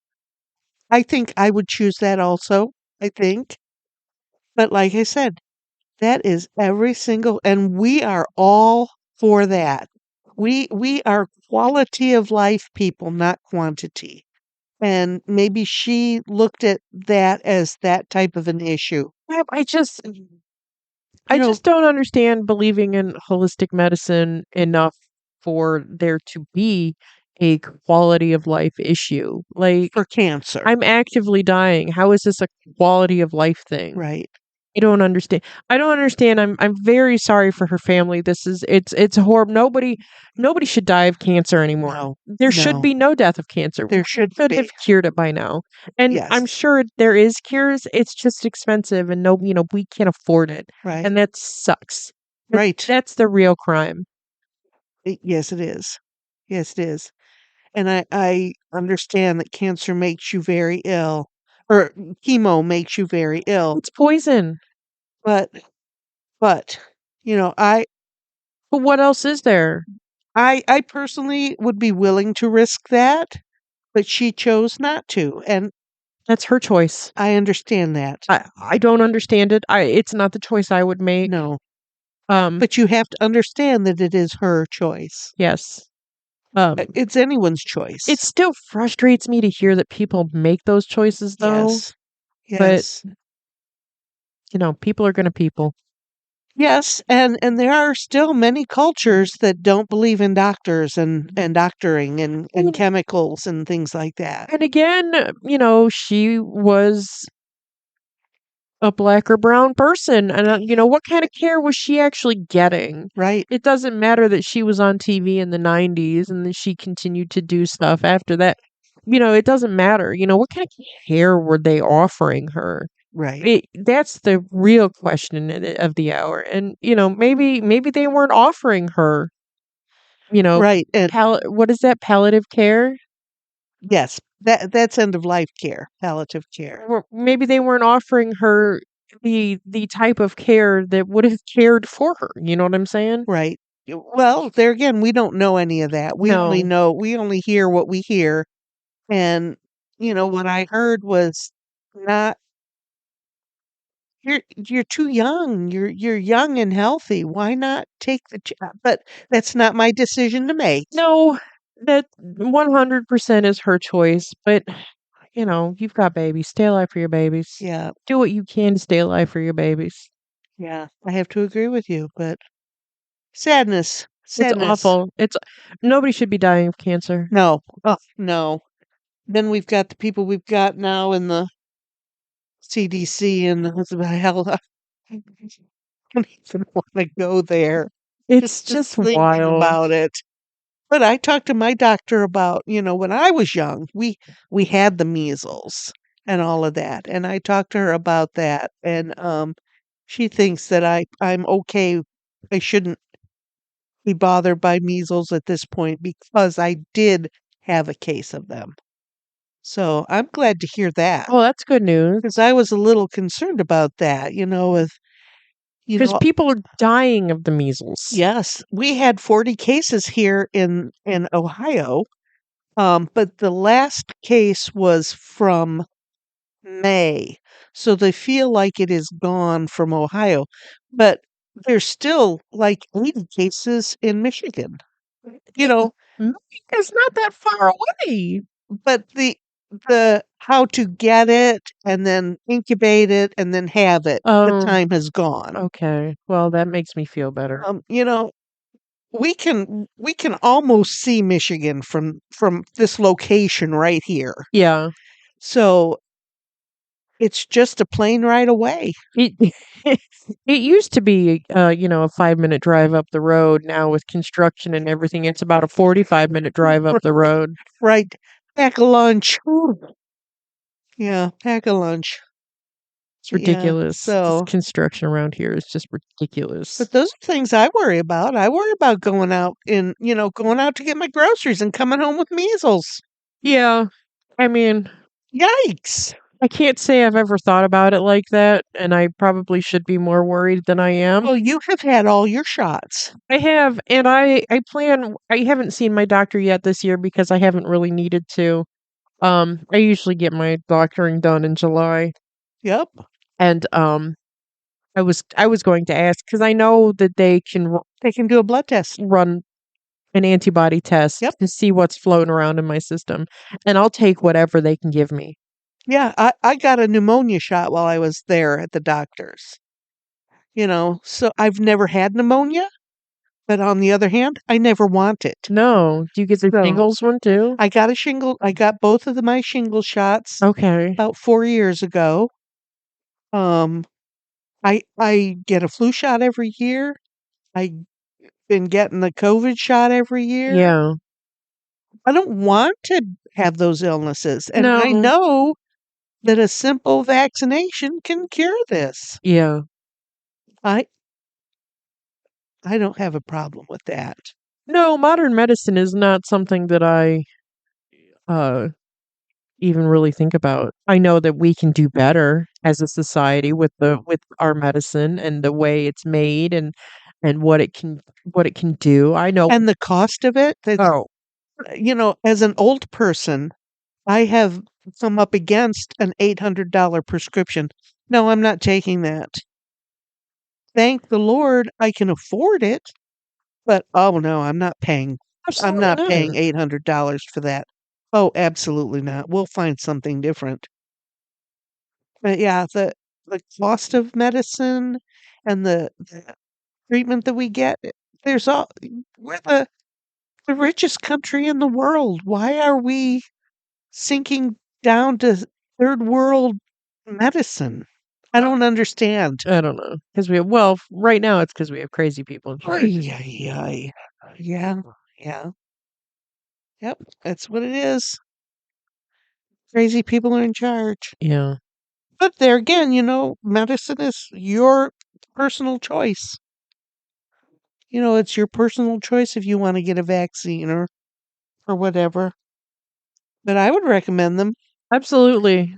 S2: I think I would choose that also, I think. But like I said, that is every single and we are all for that. We are quality of life people, not quantity. And maybe she looked at that as that type of an issue.
S1: Yeah,
S2: You
S1: I
S2: know,
S1: just don't understand believing in holistic medicine enough for there to be a quality of life issue. Like,
S2: for cancer.
S1: I'm actively dying. How is this a quality of life thing?
S2: Right.
S1: I don't understand. I don't understand. I'm very sorry for her family. It's horrible. Nobody should die of cancer anymore.
S2: No,
S1: There should
S2: no,
S1: be no death of cancer.
S2: there
S1: We
S2: should
S1: should
S2: be.
S1: have cured it by now. And I'm
S2: Yes,
S1: sure there is cures. It's just expensive and we can't afford it.
S2: right,
S1: And that sucks.
S2: right.
S1: That's the real crime.
S2: Yes, it is. Yes, it is. And I understand that cancer makes you very ill, or chemo makes you very ill.
S1: It's poison.
S2: But but you know, I
S1: But what else is there?
S2: I personally would be willing to risk that, but she chose not to, and
S1: That's her choice.
S2: I understand that.
S1: I don't understand it. It's not the choice I would make.
S2: No,
S1: Um,
S2: but you have to understand that it is her choice.
S1: yes. Um,
S2: It's anyone's choice.
S1: it still frustrates me to hear that people make those choices though,
S2: Yes.
S1: but
S2: Yes.
S1: people are gonna people.
S2: Yes, and there are still many cultures that don't believe in doctors and doctoring and
S1: Mm.
S2: chemicals and things like that.
S1: And again, she was a black or brown person, and what kind of care was she actually getting?
S2: Right,
S1: It doesn't matter that she was on TV in the 90s and then she continued to do stuff after that. It doesn't matter. What kind of care were they offering her?
S2: right,
S1: That's the real question of the hour. And maybe they weren't offering her, you know,
S2: right, and
S1: what is that, palliative care?
S2: yes, that's end of life care, palliative care.
S1: Or maybe they weren't offering her the type of care that would have cared for her. You know what I'm saying?
S2: Right. Well, there again, we don't know any of that.
S1: No.
S2: We only hear what we hear, and what I heard was not you're too young. You're young and healthy. Why not take the job? But that's not my decision to make.
S1: No, that 100% is her choice, but you've got babies. Stay alive for your babies.
S2: Yeah,
S1: Do what you can to stay alive for your babies.
S2: yeah, I have to agree with you, but sadness,
S1: It's
S2: sadness.
S1: awful. It's Nobody should be dying of cancer.
S2: No, oh no. Then we've got the people we've got now in the CDC and the hell. I don't even want to go there.
S1: It's
S2: Just
S1: just
S2: thinking
S1: wild.
S2: about it. But I talked to my doctor about, when I was young, we had the measles and all of that, and I talked to her about that, and she thinks that I'm okay. I shouldn't be bothered by measles at this point because I did have a case of them. So I'm glad to hear that
S1: Oh, that's good news.
S2: because I was a little concerned about that. With you
S1: Because
S2: know
S1: people are dying of the measles.
S2: Yes, we had 40 cases here in Ohio. But the last case was from May, so they feel like it is gone from Ohio, but there's still like 80 cases in Michigan. You know,
S1: It's not that far away.
S2: but the how to get it and then incubate it and then have it, the
S1: Oh,
S2: time has gone.
S1: okay. Well, that makes me feel better.
S2: You know, we can almost see Michigan from this location right here.
S1: Yeah.
S2: So it's just a plane ride away.
S1: It it used to be, a 5-minute drive up the road. Now with construction and everything, it's about a 45-minute drive up the road.
S2: Right. Pack a lunch. Yeah, pack a lunch.
S1: It's
S2: Yeah.
S1: ridiculous. This
S2: So,
S1: construction around here is just ridiculous.
S2: but those are things I worry about. I worry about going out to get my groceries and coming home with measles.
S1: Yeah. I mean,
S2: Yikes.
S1: I can't say I've ever thought about it like that, and I probably should be more worried than I am.
S2: Well, you have had all your shots.
S1: I have, and I haven't seen my doctor yet this year because I haven't really needed to. I usually get my doctoring done in July,
S2: Yep.
S1: and I was going to ask because I know that they can
S2: They can do a blood test.
S1: run an antibody test
S2: Yep.
S1: to see what's floating around in my system, and I'll take whatever they can give me.
S2: Yeah, I got a pneumonia shot while I was there at the doctor's. So I've never had pneumonia, but on the other hand, I never want it.
S1: No, do you get the
S2: So
S1: shingles one too?
S2: I got both of my shingle shots
S1: Okay.
S2: about 4 years ago. Um, I get a flu shot every year. I've been getting the COVID shot every year.
S1: Yeah.
S2: I don't want to have those illnesses, and I
S1: No.
S2: know that a simple vaccination can cure this.
S1: Yeah.
S2: I I don't have a problem with that.
S1: No, modern medicine is not something that I uh even really think about. I know that we can do better as a society with our medicine and the way it's made and what it can do. I know.
S2: And the cost of it, that's,
S1: Oh,
S2: as an old person, I have come up against an $800 prescription. No, I'm not taking that. Thank the Lord I can afford it, but oh no, I'm
S1: absolutely
S2: not
S1: not.
S2: paying $800 for that. Oh, absolutely not. We'll find something different. But yeah, the cost of medicine and the treatment that we get, there's all we're the richest country in the world. Why are we sinking down to third world medicine? I don't understand.
S1: I don't know because well, right now it's because we have crazy people in charge.
S2: Ay, ay, ay. Yeah, yeah. Yep, that's what it is. Crazy people are in charge.
S1: Yeah,
S2: But there again, medicine is your personal choice. It's your personal choice if you want to get a vaccine or whatever. But I would recommend them.
S1: absolutely.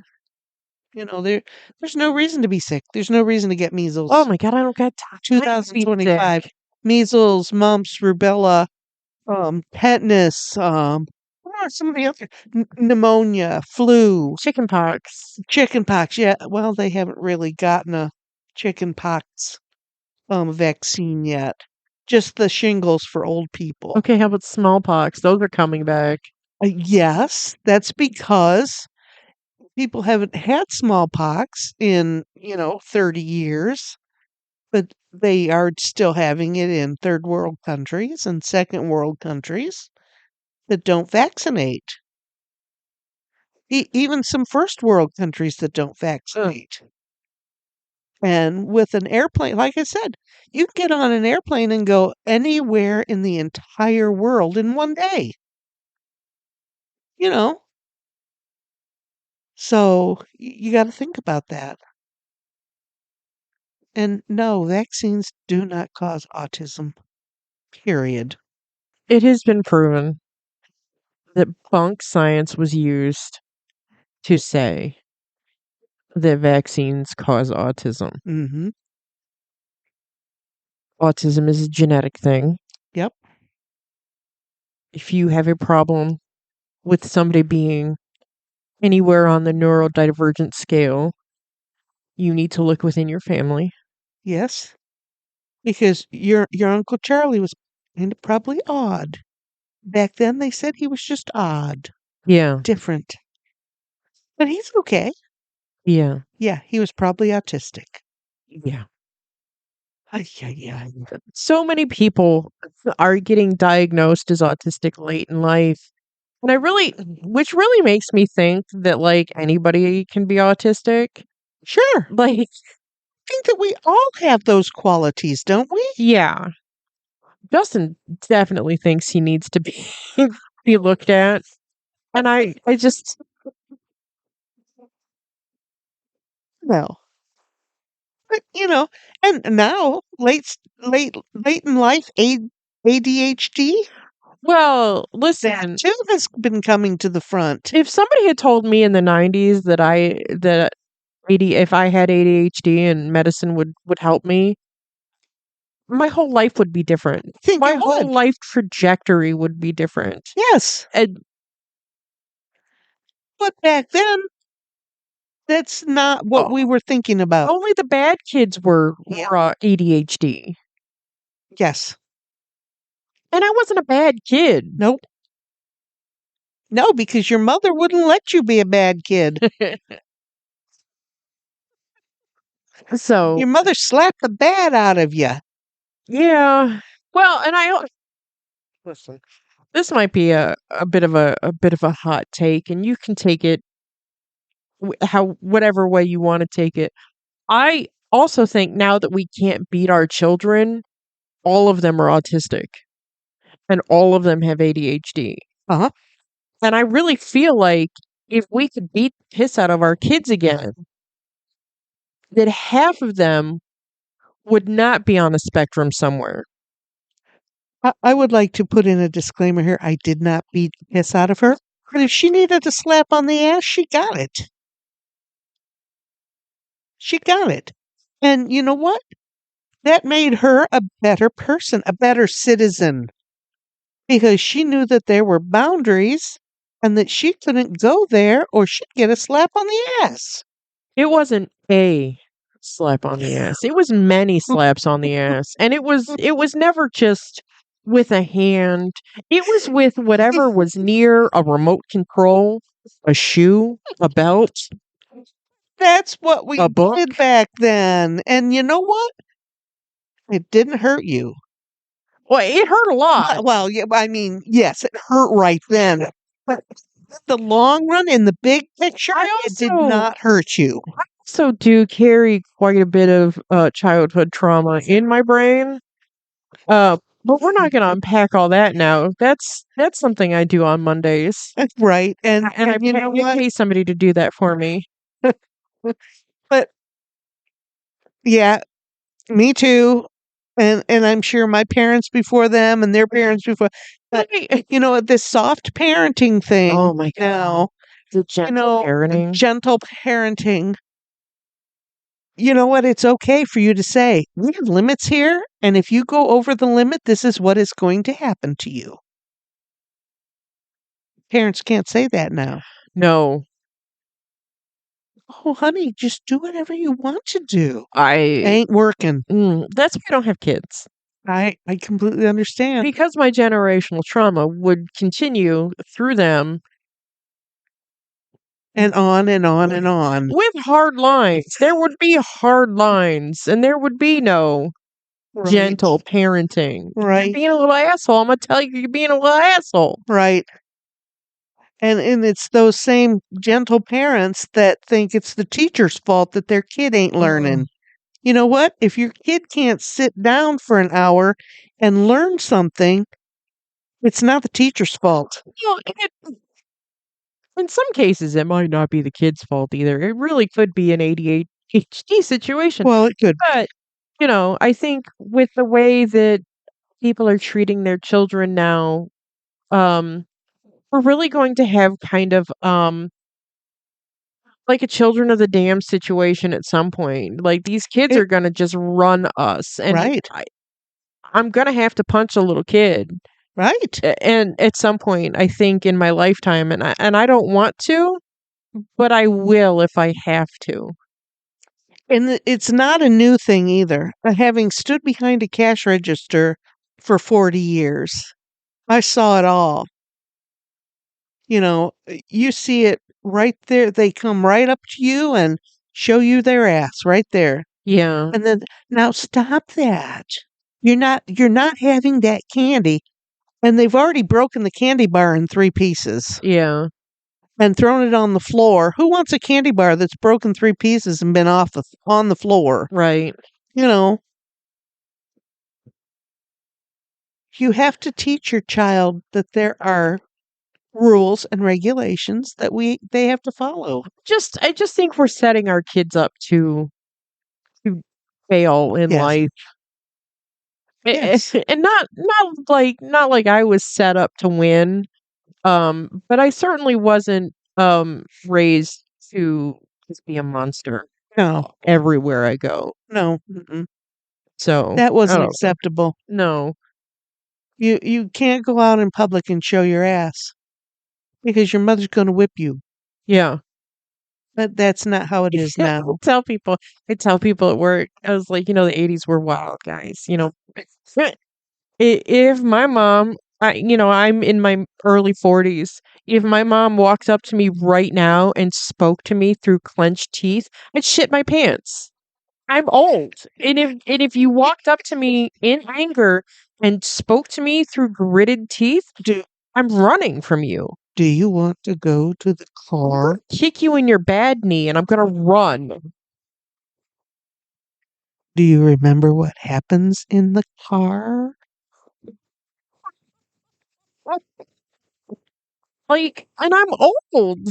S2: There's no reason to be sick. There's no reason to get measles.
S1: Oh my god, I don't got time to be
S2: 2025
S1: sick.
S2: measles, mumps, rubella, tetanus, what are some of the other pneumonia, flu,
S1: Chicken pox.
S2: chickenpox. Yeah, well, they haven't really gotten a chickenpox vaccine yet. Just the shingles for old people.
S1: Okay, how about smallpox? Those are coming back.
S2: Yes, that's because people haven't had smallpox in 30 years, but they are still having it in third world countries and second world countries that don't vaccinate. Even some first world countries that don't vaccinate. And with an airplane, like I said, you can get on an airplane and go anywhere in the entire world in one day. You know, so you got to think about that. And no, vaccines do not cause autism. Period.
S1: It has been proven that bunk science was used to say that vaccines cause autism.
S2: Mm-hmm.
S1: Autism is a genetic thing.
S2: Yep.
S1: If you have a problem with somebody being anywhere on the neurodivergent scale, you need to look within your family.
S2: Yes. Because your Uncle Charlie was probably odd. Back then they said he was just odd.
S1: Yeah,
S2: Different. But he's okay.
S1: yeah,
S2: Yeah, he was probably autistic.
S1: yeah.
S2: Ay, ay, ay.
S1: So many people are getting diagnosed as autistic late in life. And which really makes me think that like anybody can be autistic.
S2: Sure.
S1: Like,
S2: I think that we all have those qualities, don't we?
S1: yeah, Justin definitely thinks he needs to be be looked at. And I just,
S2: No. But and now late in life, ADHD,
S1: well,
S2: that
S1: listen,
S2: too has been coming to the front.
S1: if somebody had told me in the 90s that if I had ADHD and medicine would help me, my whole life would be different.
S2: I think
S1: My
S2: it
S1: whole
S2: would.
S1: life trajectory would be different.
S2: Yes.
S1: And
S2: But back then, that's not what we were thinking about.
S1: only the bad kids were
S2: Yeah.
S1: ADHD.
S2: Yes.
S1: And I wasn't a bad kid.
S2: Nope. No, because your mother wouldn't let you be a bad kid.
S1: So,
S2: Your mother slapped the bad out of you.
S1: yeah. Well, and listen. This might be a bit of a bit of a hot take, and you can take it how whatever way you want to take it. I also think now that we can't beat our children, all of them are autistic and all of them have ADHD.
S2: Uh-huh.
S1: And I really feel like if we could beat the piss out of our kids again, that half of them would not be on a spectrum somewhere.
S2: I would like to put in a disclaimer here. I did not beat the piss out of her. But if she needed a slap on the ass, she got it. She got it. And you know what? That made her a better person, a better citizen, because she knew that there were boundaries and that she couldn't go there or she'd get a slap on the ass.
S1: It wasn't a slap on the ass. It was many slaps on the ass. And it was never just with a hand. It was with whatever was near a remote control, a shoe, a belt,
S2: That's what we
S1: a book.
S2: did back then. And you know what? It didn't hurt you.
S1: Well, it hurt a lot.
S2: Well, yeah, I mean, yes, it hurt right then. But the long run, in the big picture, it did
S1: also-
S2: not hurt you.
S1: So do carry quite a bit of childhood trauma in my brain. But we're not going to unpack all that now. That's something I do on Mondays.
S2: Right. And
S1: I
S2: you know what?
S1: pay somebody to do that for me.
S2: But yeah, me too. And I'm sure my parents before them and their parents before. But you know, this soft parenting thing.
S1: Oh my God.
S2: Now,
S1: The gentle
S2: know,
S1: parenting.
S2: gentle parenting. You know what? It's okay for you to say, we have limits here. And if you go over the limit, this is what is going to happen to you. Parents can't say that now.
S1: No,
S2: Oh, honey, just do whatever you want to do.
S1: I
S2: Ain't working.
S1: that's why I don't have kids.
S2: I completely understand.
S1: Because my generational trauma would continue through them
S2: And on and on and on.
S1: with hard lines. There would be hard lines and there would be no gentle parenting. You're
S2: Right.
S1: being a little asshole. I'm gonna tell you you're being a little asshole.
S2: Right. And it's those same gentle parents that think it's the teacher's fault that their kid ain't learning. You know what? If your kid can't sit down for an hour and learn something, it's not the teacher's fault.
S1: Well, in some cases, it might not be the kid's fault either. It really could be an ADHD situation.
S2: Well, it could.
S1: But, I think with the way that people are treating their children now, we're really going to have kind of like a children of the dam situation at some point. Like these kids are going to just run us, and
S2: Right.
S1: I'm going to have to punch a little kid.
S2: Right.
S1: And at some point, I think in my lifetime, and I don't want to, but I will if I have to.
S2: And it's not a new thing either. Having stood behind a cash register for 40 years, I saw it all. You know, you see it right there. They come right up to you and show you their ass right there.
S1: Yeah.
S2: And then, now stop that. You're not having that candy. And they've already broken the candy bar in 3 pieces
S1: Yeah.
S2: and thrown it on the floor. Who wants a candy bar that's broken 3 pieces and been on the floor?
S1: Right.
S2: You know, you have to teach your child that there are rules and regulations that they have to follow.
S1: I just think we're setting our kids up to fail in
S2: Yes.
S1: life.
S2: Yes.
S1: And not like I was set up to win. But I certainly wasn't raised to just be a monster
S2: No,
S1: everywhere I go.
S2: no. Mm-mm.
S1: So
S2: That
S1: I
S2: wasn't
S1: don't-
S2: acceptable.
S1: No.
S2: You can't go out in public and show your ass because your mother's going to whip you.
S1: Yeah.
S2: But that's not how it is now.
S1: I tell people at work, I was like, the 80s were wild, guys. If my mom, I'm in my early 40s. If my mom walked up to me right now and spoke to me through clenched teeth, I'd shit my pants. I'm old. And if you walked up to me in anger and spoke to me through gritted teeth, I'm running from you.
S2: Do you want to go to the car?
S1: Kick you in your bad knee and I'm going to run.
S2: Do you remember what happens in the car?
S1: Like, and I'm old.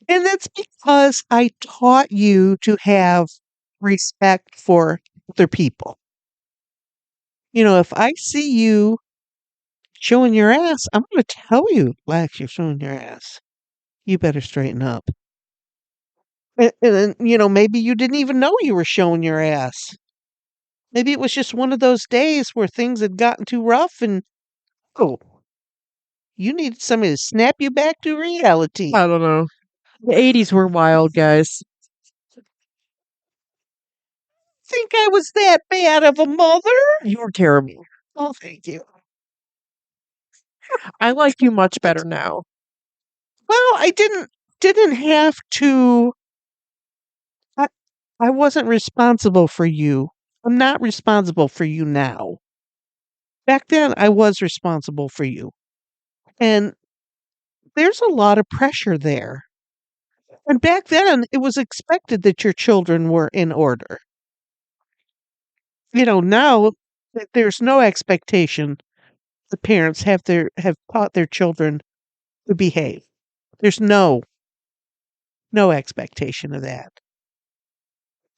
S2: And that's because I taught you to have respect for other people. You know, if I see you showing your ass, I'm going to tell you, Lex, you're showing your ass. You better straighten up. And then, you know, maybe you didn't even know you were showing your ass. Maybe it was just one of those days where things had gotten too rough and, oh, you needed somebody to snap you back to reality.
S1: I don't know. The 80s were wild, guys.
S2: Think I was that bad of a mother?
S1: You were terrible.
S2: Oh, thank you.
S1: I like you much better now.
S2: Well, I didn't have to. I, I wasn't responsible for you. I'm not responsible for you now. Back then, I was responsible for you. And there's a lot of pressure there. And back then, it was expected that your children were in order. You know, now there's no expectation the parents have taught their children to behave. There's no expectation of that.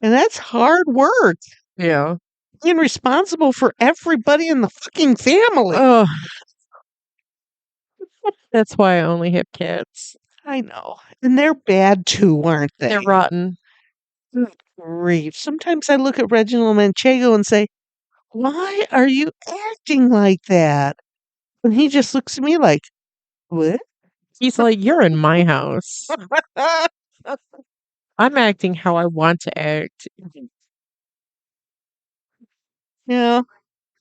S2: And that's hard work.
S1: Yeah.
S2: Being responsible for everybody in the fucking family.
S1: Oh, that's why I only have cats.
S2: I know. And they're bad too, aren't they?
S1: They're rotten.
S2: Good grief. Sometimes I look at Reginald Manchego and say, why are you acting like that? And he just looks at me like, what?
S1: He's like, you're in my house. I'm acting how I want to act.
S2: Yeah.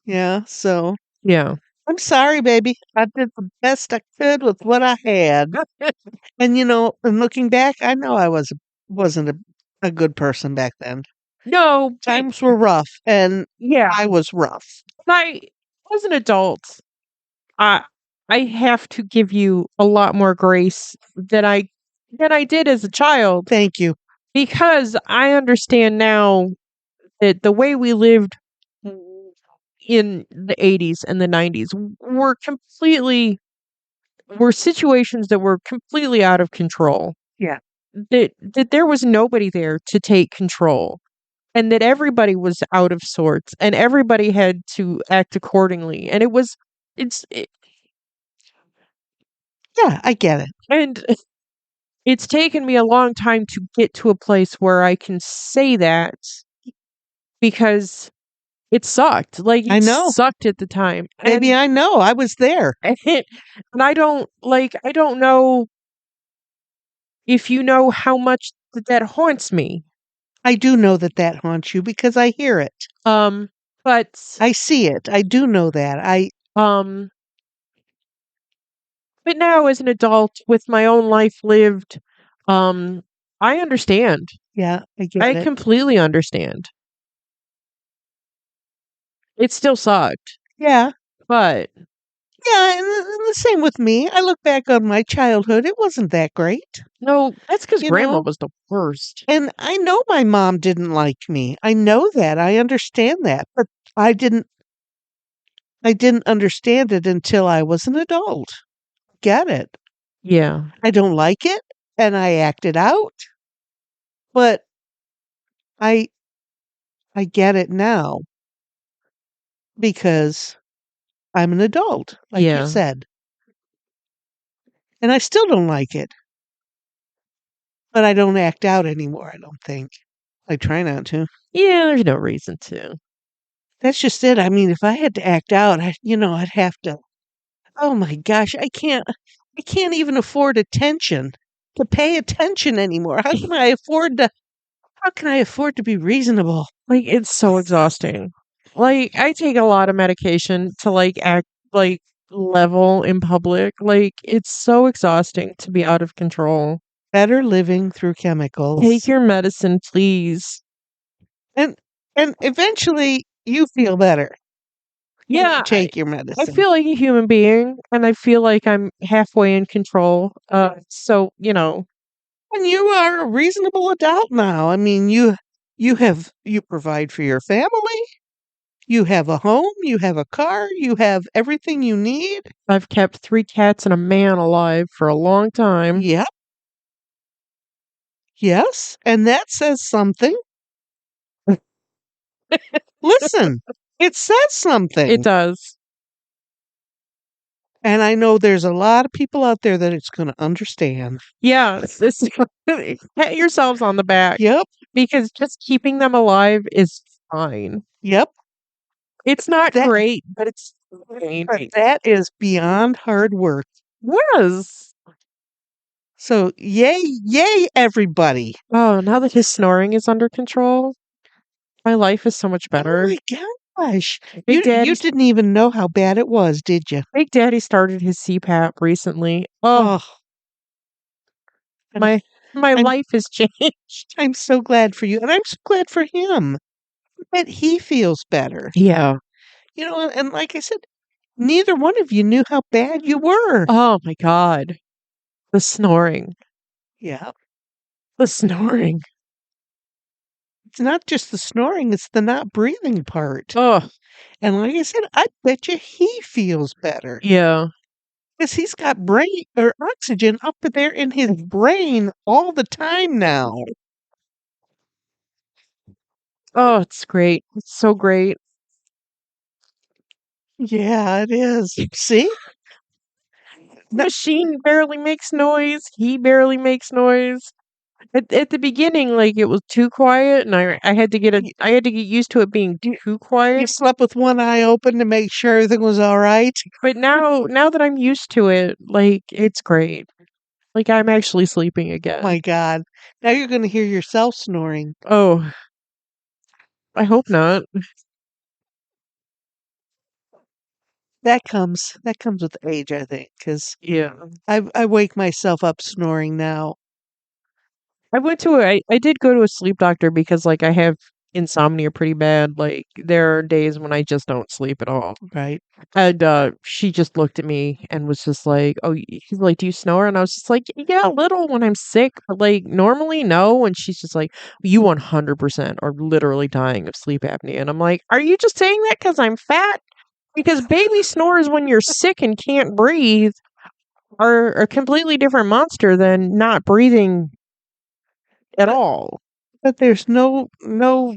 S2: Yeah. So
S1: Yeah.
S2: I'm sorry, baby. I did the best I could with what I had. And you know, and looking back, I know wasn't a good person back then.
S1: No,
S2: Times were rough and
S1: yeah.
S2: I was rough.
S1: I, as an adult, I I have to give you a lot more grace than I did as a child
S2: Thank you.
S1: because I understand now that the way we lived in the 80s and the 90s were situations that were completely out of control.
S2: Yeah.
S1: That there was nobody there to take control and that everybody was out of sorts and everybody had to act accordingly and
S2: Yeah, I get it.
S1: and it's taken me a long time to get to a place where I can say that because it sucked. Like,
S2: I
S1: it
S2: know.
S1: sucked at the time.
S2: Maybe I know. I was there.
S1: And I don't know if you know how much that haunts me.
S2: I do know that that haunts you because I hear it.
S1: But
S2: I see it. I do know that.
S1: um, but now as an adult with my own life lived, um, I understand.
S2: Yeah, I get
S1: I
S2: it.
S1: completely understand. It still sucked,
S2: Yeah.
S1: but
S2: Yeah, and the same with me. I look back on my childhood. It wasn't that great.
S1: no, that's because
S2: You
S1: grandma
S2: know?
S1: was the worst.
S2: And I know my mom didn't like me. I know that. I understand that. But I didn't I didn't understand it until I was an adult. Get it.
S1: Yeah,
S2: I don't like it and I act it out, but I I get it now because I'm an adult, like you
S1: yeah,
S2: said. And I still don't like it, but I don't act out anymore, I don't think. I try not to.
S1: yeah. There's no reason to.
S2: That's just it. I mean, if I had to act out, I'd have to. Oh my gosh, I can't even afford attention to pay attention anymore. How can I afford to be reasonable?
S1: Like, it's so exhausting. Like, I take a lot of medication to like act like level in public. Like, it's so exhausting to be out of control.
S2: Better living through chemicals.
S1: Take your medicine, please.
S2: and and eventually you feel better. when
S1: Yeah,
S2: you take your
S1: I
S2: medicine.
S1: feel like a human being, and I feel like I'm halfway in control. So
S2: And you are a reasonable adult now. I mean, You provide for your family, you have a home, you have a car, you have everything you need.
S1: I've kept 3 cats and a man alive for a long time.
S2: Yep. Yes, and that says something. Listen, it says
S1: It
S2: something.
S1: does.
S2: And I know there's a lot of people out there that it's gonna understand.
S1: Yeah, this pat yourselves on the back
S2: Yep,
S1: because just keeping them alive is fine.
S2: yep.
S1: It's not
S2: That
S1: great, but it's fine.
S2: but that is beyond hard work.
S1: Yes.
S2: So yay, everybody.
S1: Oh, now that his snoring is under control, my life is so much
S2: Oh
S1: better.
S2: my gosh.
S1: Big
S2: You
S1: Daddy
S2: didn't even know how bad it was, did you?
S1: Big Daddy started his CPAP recently. Oh,
S2: Oh, I'm
S1: my my
S2: I'm
S1: life has changed.
S2: I'm so glad for you, and I'm so glad for him that he feels better.
S1: Yeah.
S2: And like I said, neither one of you knew how bad you were.
S1: Oh my god. The snoring.
S2: Yeah.
S1: The snoring.
S2: It's not just the snoring, it's the not breathing part.
S1: Oh,
S2: And like I said, I bet you he feels better
S1: yeah.
S2: because he's got brain or oxygen up there in his brain all the time now.
S1: Oh, it's great. It's so great.
S2: Yeah, it is. See?
S1: The
S2: No,
S1: machine barely makes noise. He barely makes noise. At the beginning, like it was too quiet, and
S2: y-
S1: I had to get used to it being
S2: you,
S1: too
S2: you
S1: quiet.
S2: slept with one eye open to make sure everything was all right.
S1: But now that I'm used to it, like it's great. Like I'm actually sleeping
S2: Oh
S1: again.
S2: my God. Now you're going to hear yourself snoring.
S1: Oh, I hope not.
S2: That comes with age, I think, because
S1: Yeah.
S2: I wake myself up snoring now.
S1: I did go to a sleep doctor because like I have insomnia pretty bad. Like there are days when I just don't sleep at all.
S2: Right?
S1: And she just looked at me and was just like, "Oh, she's like, do you snore?" And I was just like, "Yeah, a little when I'm sick, but like normally no." And she's just like, "You 100% are literally dying of sleep apnea." And I'm like, "Are you just saying that because I'm fat?" Because baby snores when you're sick and can't breathe are a completely different monster than not breathing at
S2: But
S1: all.
S2: but there's no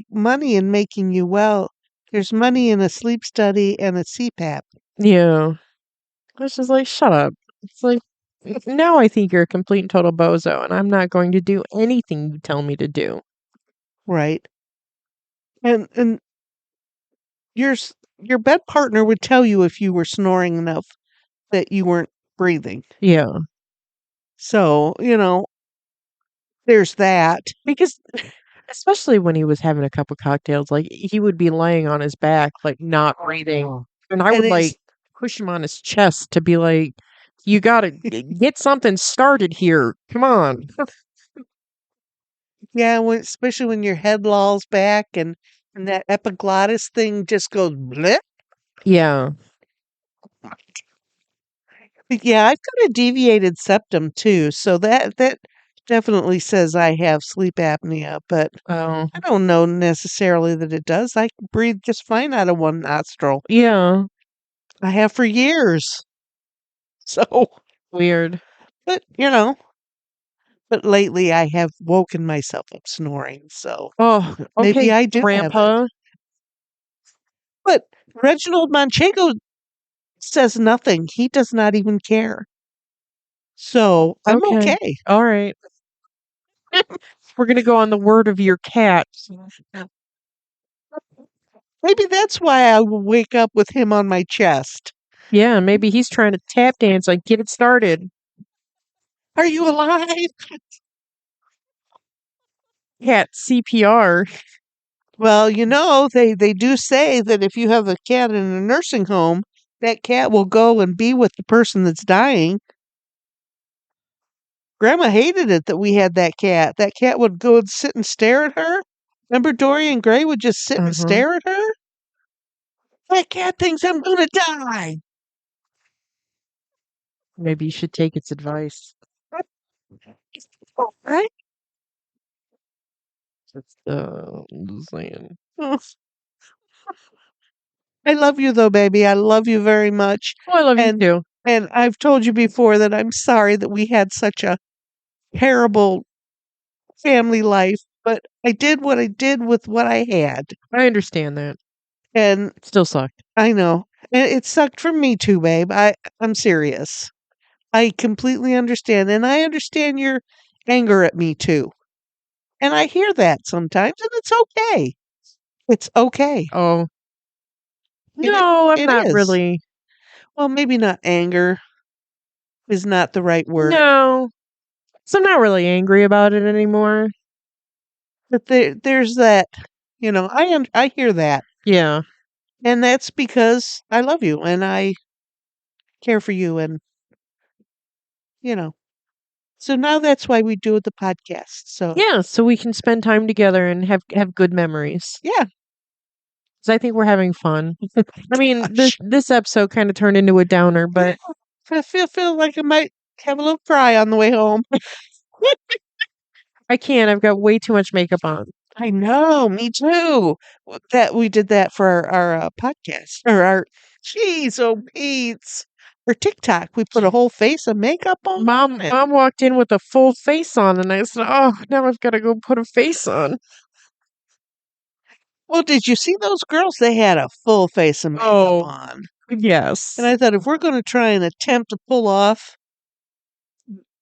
S2: money in making you well. There's money in a sleep study and a CPAP.
S1: Yeah. I was just like, shut up. It's like, now I think you're a complete and total bozo, and I'm not going to do anything you tell me to do.
S2: Right? And your bed partner would tell you if you were snoring enough that you weren't breathing.
S1: Yeah.
S2: So, there's that.
S1: Because, especially when he was having a couple cocktails, like, he would be laying on his back, like, not breathing. And I
S2: And
S1: would, like,
S2: it's
S1: push him on his chest to be like, you gotta get something started here. Come on.
S2: yeah, especially when your head lolls back and that epiglottis thing just goes blip.
S1: Yeah.
S2: Yeah, I've got a deviated septum too, so that definitely says I have sleep apnea, but
S1: Oh.
S2: I don't know necessarily that it does. I can breathe just fine out of one nostril.
S1: Yeah.
S2: I have for years. So,
S1: Weird.
S2: but lately I have woken myself up snoring, so
S1: Oh,
S2: maybe
S1: okay,
S2: I do have it.
S1: Grandpa.
S2: But Reginald Manchego says nothing. He does not even care. So, I'm
S1: Okay.
S2: okay.
S1: All right. We're gonna go on the word of your cat.
S2: Maybe that's why I will wake up with him on my chest.
S1: Yeah, maybe he's trying to tap dance, like get it started.
S2: Are you alive?
S1: Cat CPR.
S2: Well, they do say that if you have a cat in a nursing home, that cat will go and be with the person that's dying. Grandma hated it that we had that cat. That cat would go and sit and stare at her. Remember Dorian Gray would just sit and
S1: Uh-huh.
S2: stare at her? That cat thinks I'm gonna die.
S1: Maybe you should take its advice.
S2: Right?
S1: Just, just saying.
S2: Oh, I love you though, baby. I love you very much.
S1: Oh, I love you
S2: And
S1: too.
S2: and I've told you before that I'm sorry that we had such a terrible family life, but I did what I did with what I had.
S1: I understand that.
S2: And
S1: It still sucked.
S2: I know. And it sucked for me too, babe. I'm serious. I completely understand. And I understand your anger at me too. And I hear that sometimes, and it's okay. It's okay.
S1: Oh,
S2: It i-
S1: no, I'm
S2: it
S1: not
S2: is.
S1: really.
S2: Well, maybe not anger is not the right word,
S1: No. So I'm not really angry about it anymore.
S2: but there's that, I hear that.
S1: Yeah.
S2: And that's because I love you and I care for you and, you know. So now that's why we do the podcast. So,
S1: Yeah, so we can spend time together and have good memories.
S2: yeah.
S1: 'Cause I think we're having fun. I mean, this
S2: Gosh.
S1: this episode kind of turned into a downer, but
S2: I feel like I might have a little cry on the way home.
S1: I can't. I've got way too much makeup on.
S2: I know, me too. That we did that for our podcast or our jeez, oh Pete's or TikTok. We put a whole face of makeup on. it.
S1: Mom walked in with a full face on, and I said, "Oh, now I've got to go put a face on."
S2: Well, did you see those girls? They had a full face of makeup
S1: Oh,
S2: on,
S1: yes.
S2: and I thought if we're going to try and attempt to pull off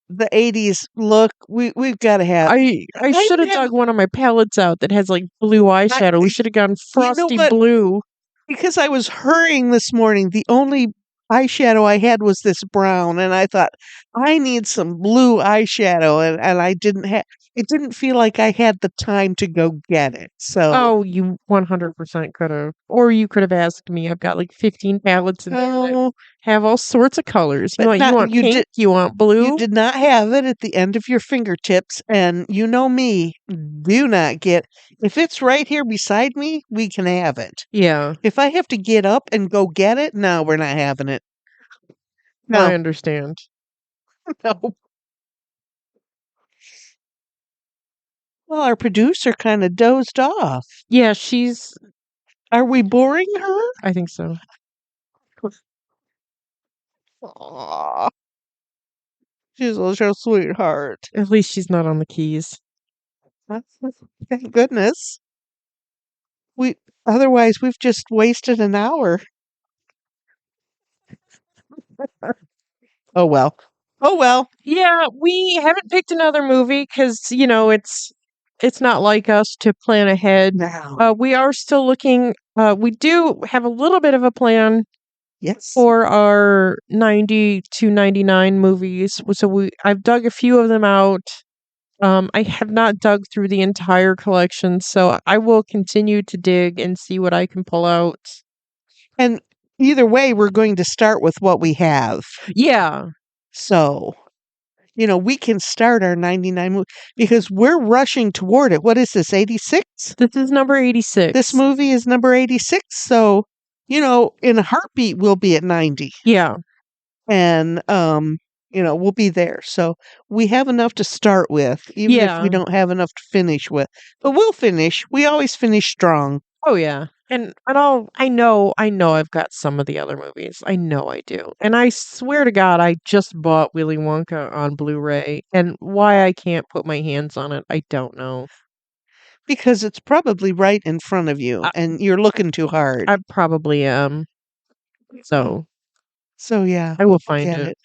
S2: the '80s look, we've got to have.
S1: I
S2: I
S1: should have
S2: even have.
S1: dug one of my palettes out that has like blue
S2: I,
S1: eyeshadow. We should have gone
S2: you know
S1: frosty
S2: what?
S1: blue.
S2: Because I was hurrying this morning, the only eyeshadow I had was this brown, and I thought, I need some blue eyeshadow, and I didn't have it didn't feel like I had the time to go get it. So,
S1: Oh, you 100% could have. Or you could have asked me. I've got like 15 palettes in there that
S2: oh,
S1: have all sorts of colors.
S2: but
S1: You
S2: not
S1: want pink, you want
S2: you
S1: blue?
S2: did not have it at the end of your fingertips, and you know me, do not get if it's right here beside me, we can have it.
S1: Yeah,
S2: If I have to get up and go get it, no, we're not having it.
S1: I
S2: No,
S1: understand.
S2: no. Well, our producer kind of dozed off.
S1: Yeah,
S2: Are we boring her?
S1: I think so.
S2: Aw, she's such a sweetheart.
S1: At least she's not on the keys.
S2: Thank goodness. We otherwise we've just wasted an hour. Oh well. Oh well.
S1: Yeah, we haven't picked another movie because, it's not like us to plan ahead.
S2: Now.
S1: We are still looking, we do have a little bit of a plan
S2: Yes.
S1: for our 90 to 99 movies. So I've dug a few of them out. I have not dug through the entire collection, so I will continue to dig and see what I can pull out.
S2: And either way, we're going to start with what we have.
S1: Yeah,
S2: So, we can start our 99 because we're rushing toward it. What is this, 86?
S1: this is number 86.
S2: This movie is number 86. So, in a heartbeat, we'll be at 90.
S1: Yeah,
S2: And, we'll be there. So we have enough to start with, even if we
S1: yeah.
S2: don't have enough to finish with. But we'll finish. We always finish strong.
S1: Oh yeah. And I know I've got some of the other movies. I know I do. And I swear to God, I just bought Willy Wonka on Blu-ray. And why I can't put my hands on it, I don't know.
S2: Because it's probably right in front of you
S1: I,
S2: and you're looking too hard.
S1: I probably am. So
S2: So yeah,
S1: I will
S2: I'll
S1: find
S2: get
S1: it.
S2: it.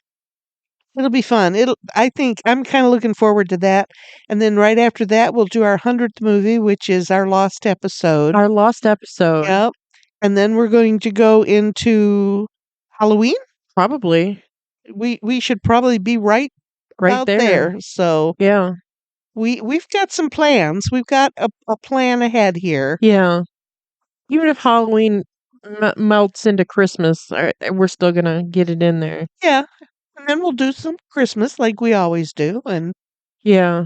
S2: It'll be fun. I think I'm kind of looking forward to that. And then right after that, we'll do our 100th movie, which is our lost episode.
S1: Our lost episode.
S2: Yep. And then we're going to go into Halloween.
S1: Probably.
S2: We should probably be right
S1: Right
S2: out there. So
S1: Yeah.
S2: we've got some plans. We've got a plan ahead here.
S1: Yeah. Even if Halloween melts into Christmas, we're still going to get it in there.
S2: Yeah. And then we'll do some Christmas like we always do. And
S1: Yeah.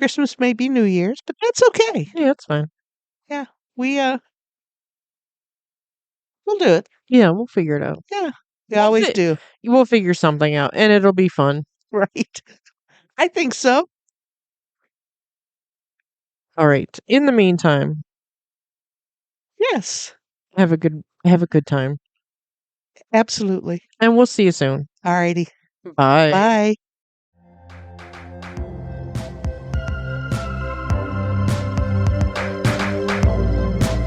S2: Christmas may be New Year's, but that's okay.
S1: Yeah, it's fine.
S2: Yeah. We'll do it.
S1: Yeah, we'll figure it out.
S2: Yeah. We always
S1: fi-
S2: do.
S1: We'll figure something out and it'll be fun.
S2: Right. I think so.
S1: All right. In the meantime,
S2: Yes,
S1: have a good time.
S2: absolutely.
S1: And we'll see you soon.
S2: Alrighty.
S1: Bye.
S2: Bye.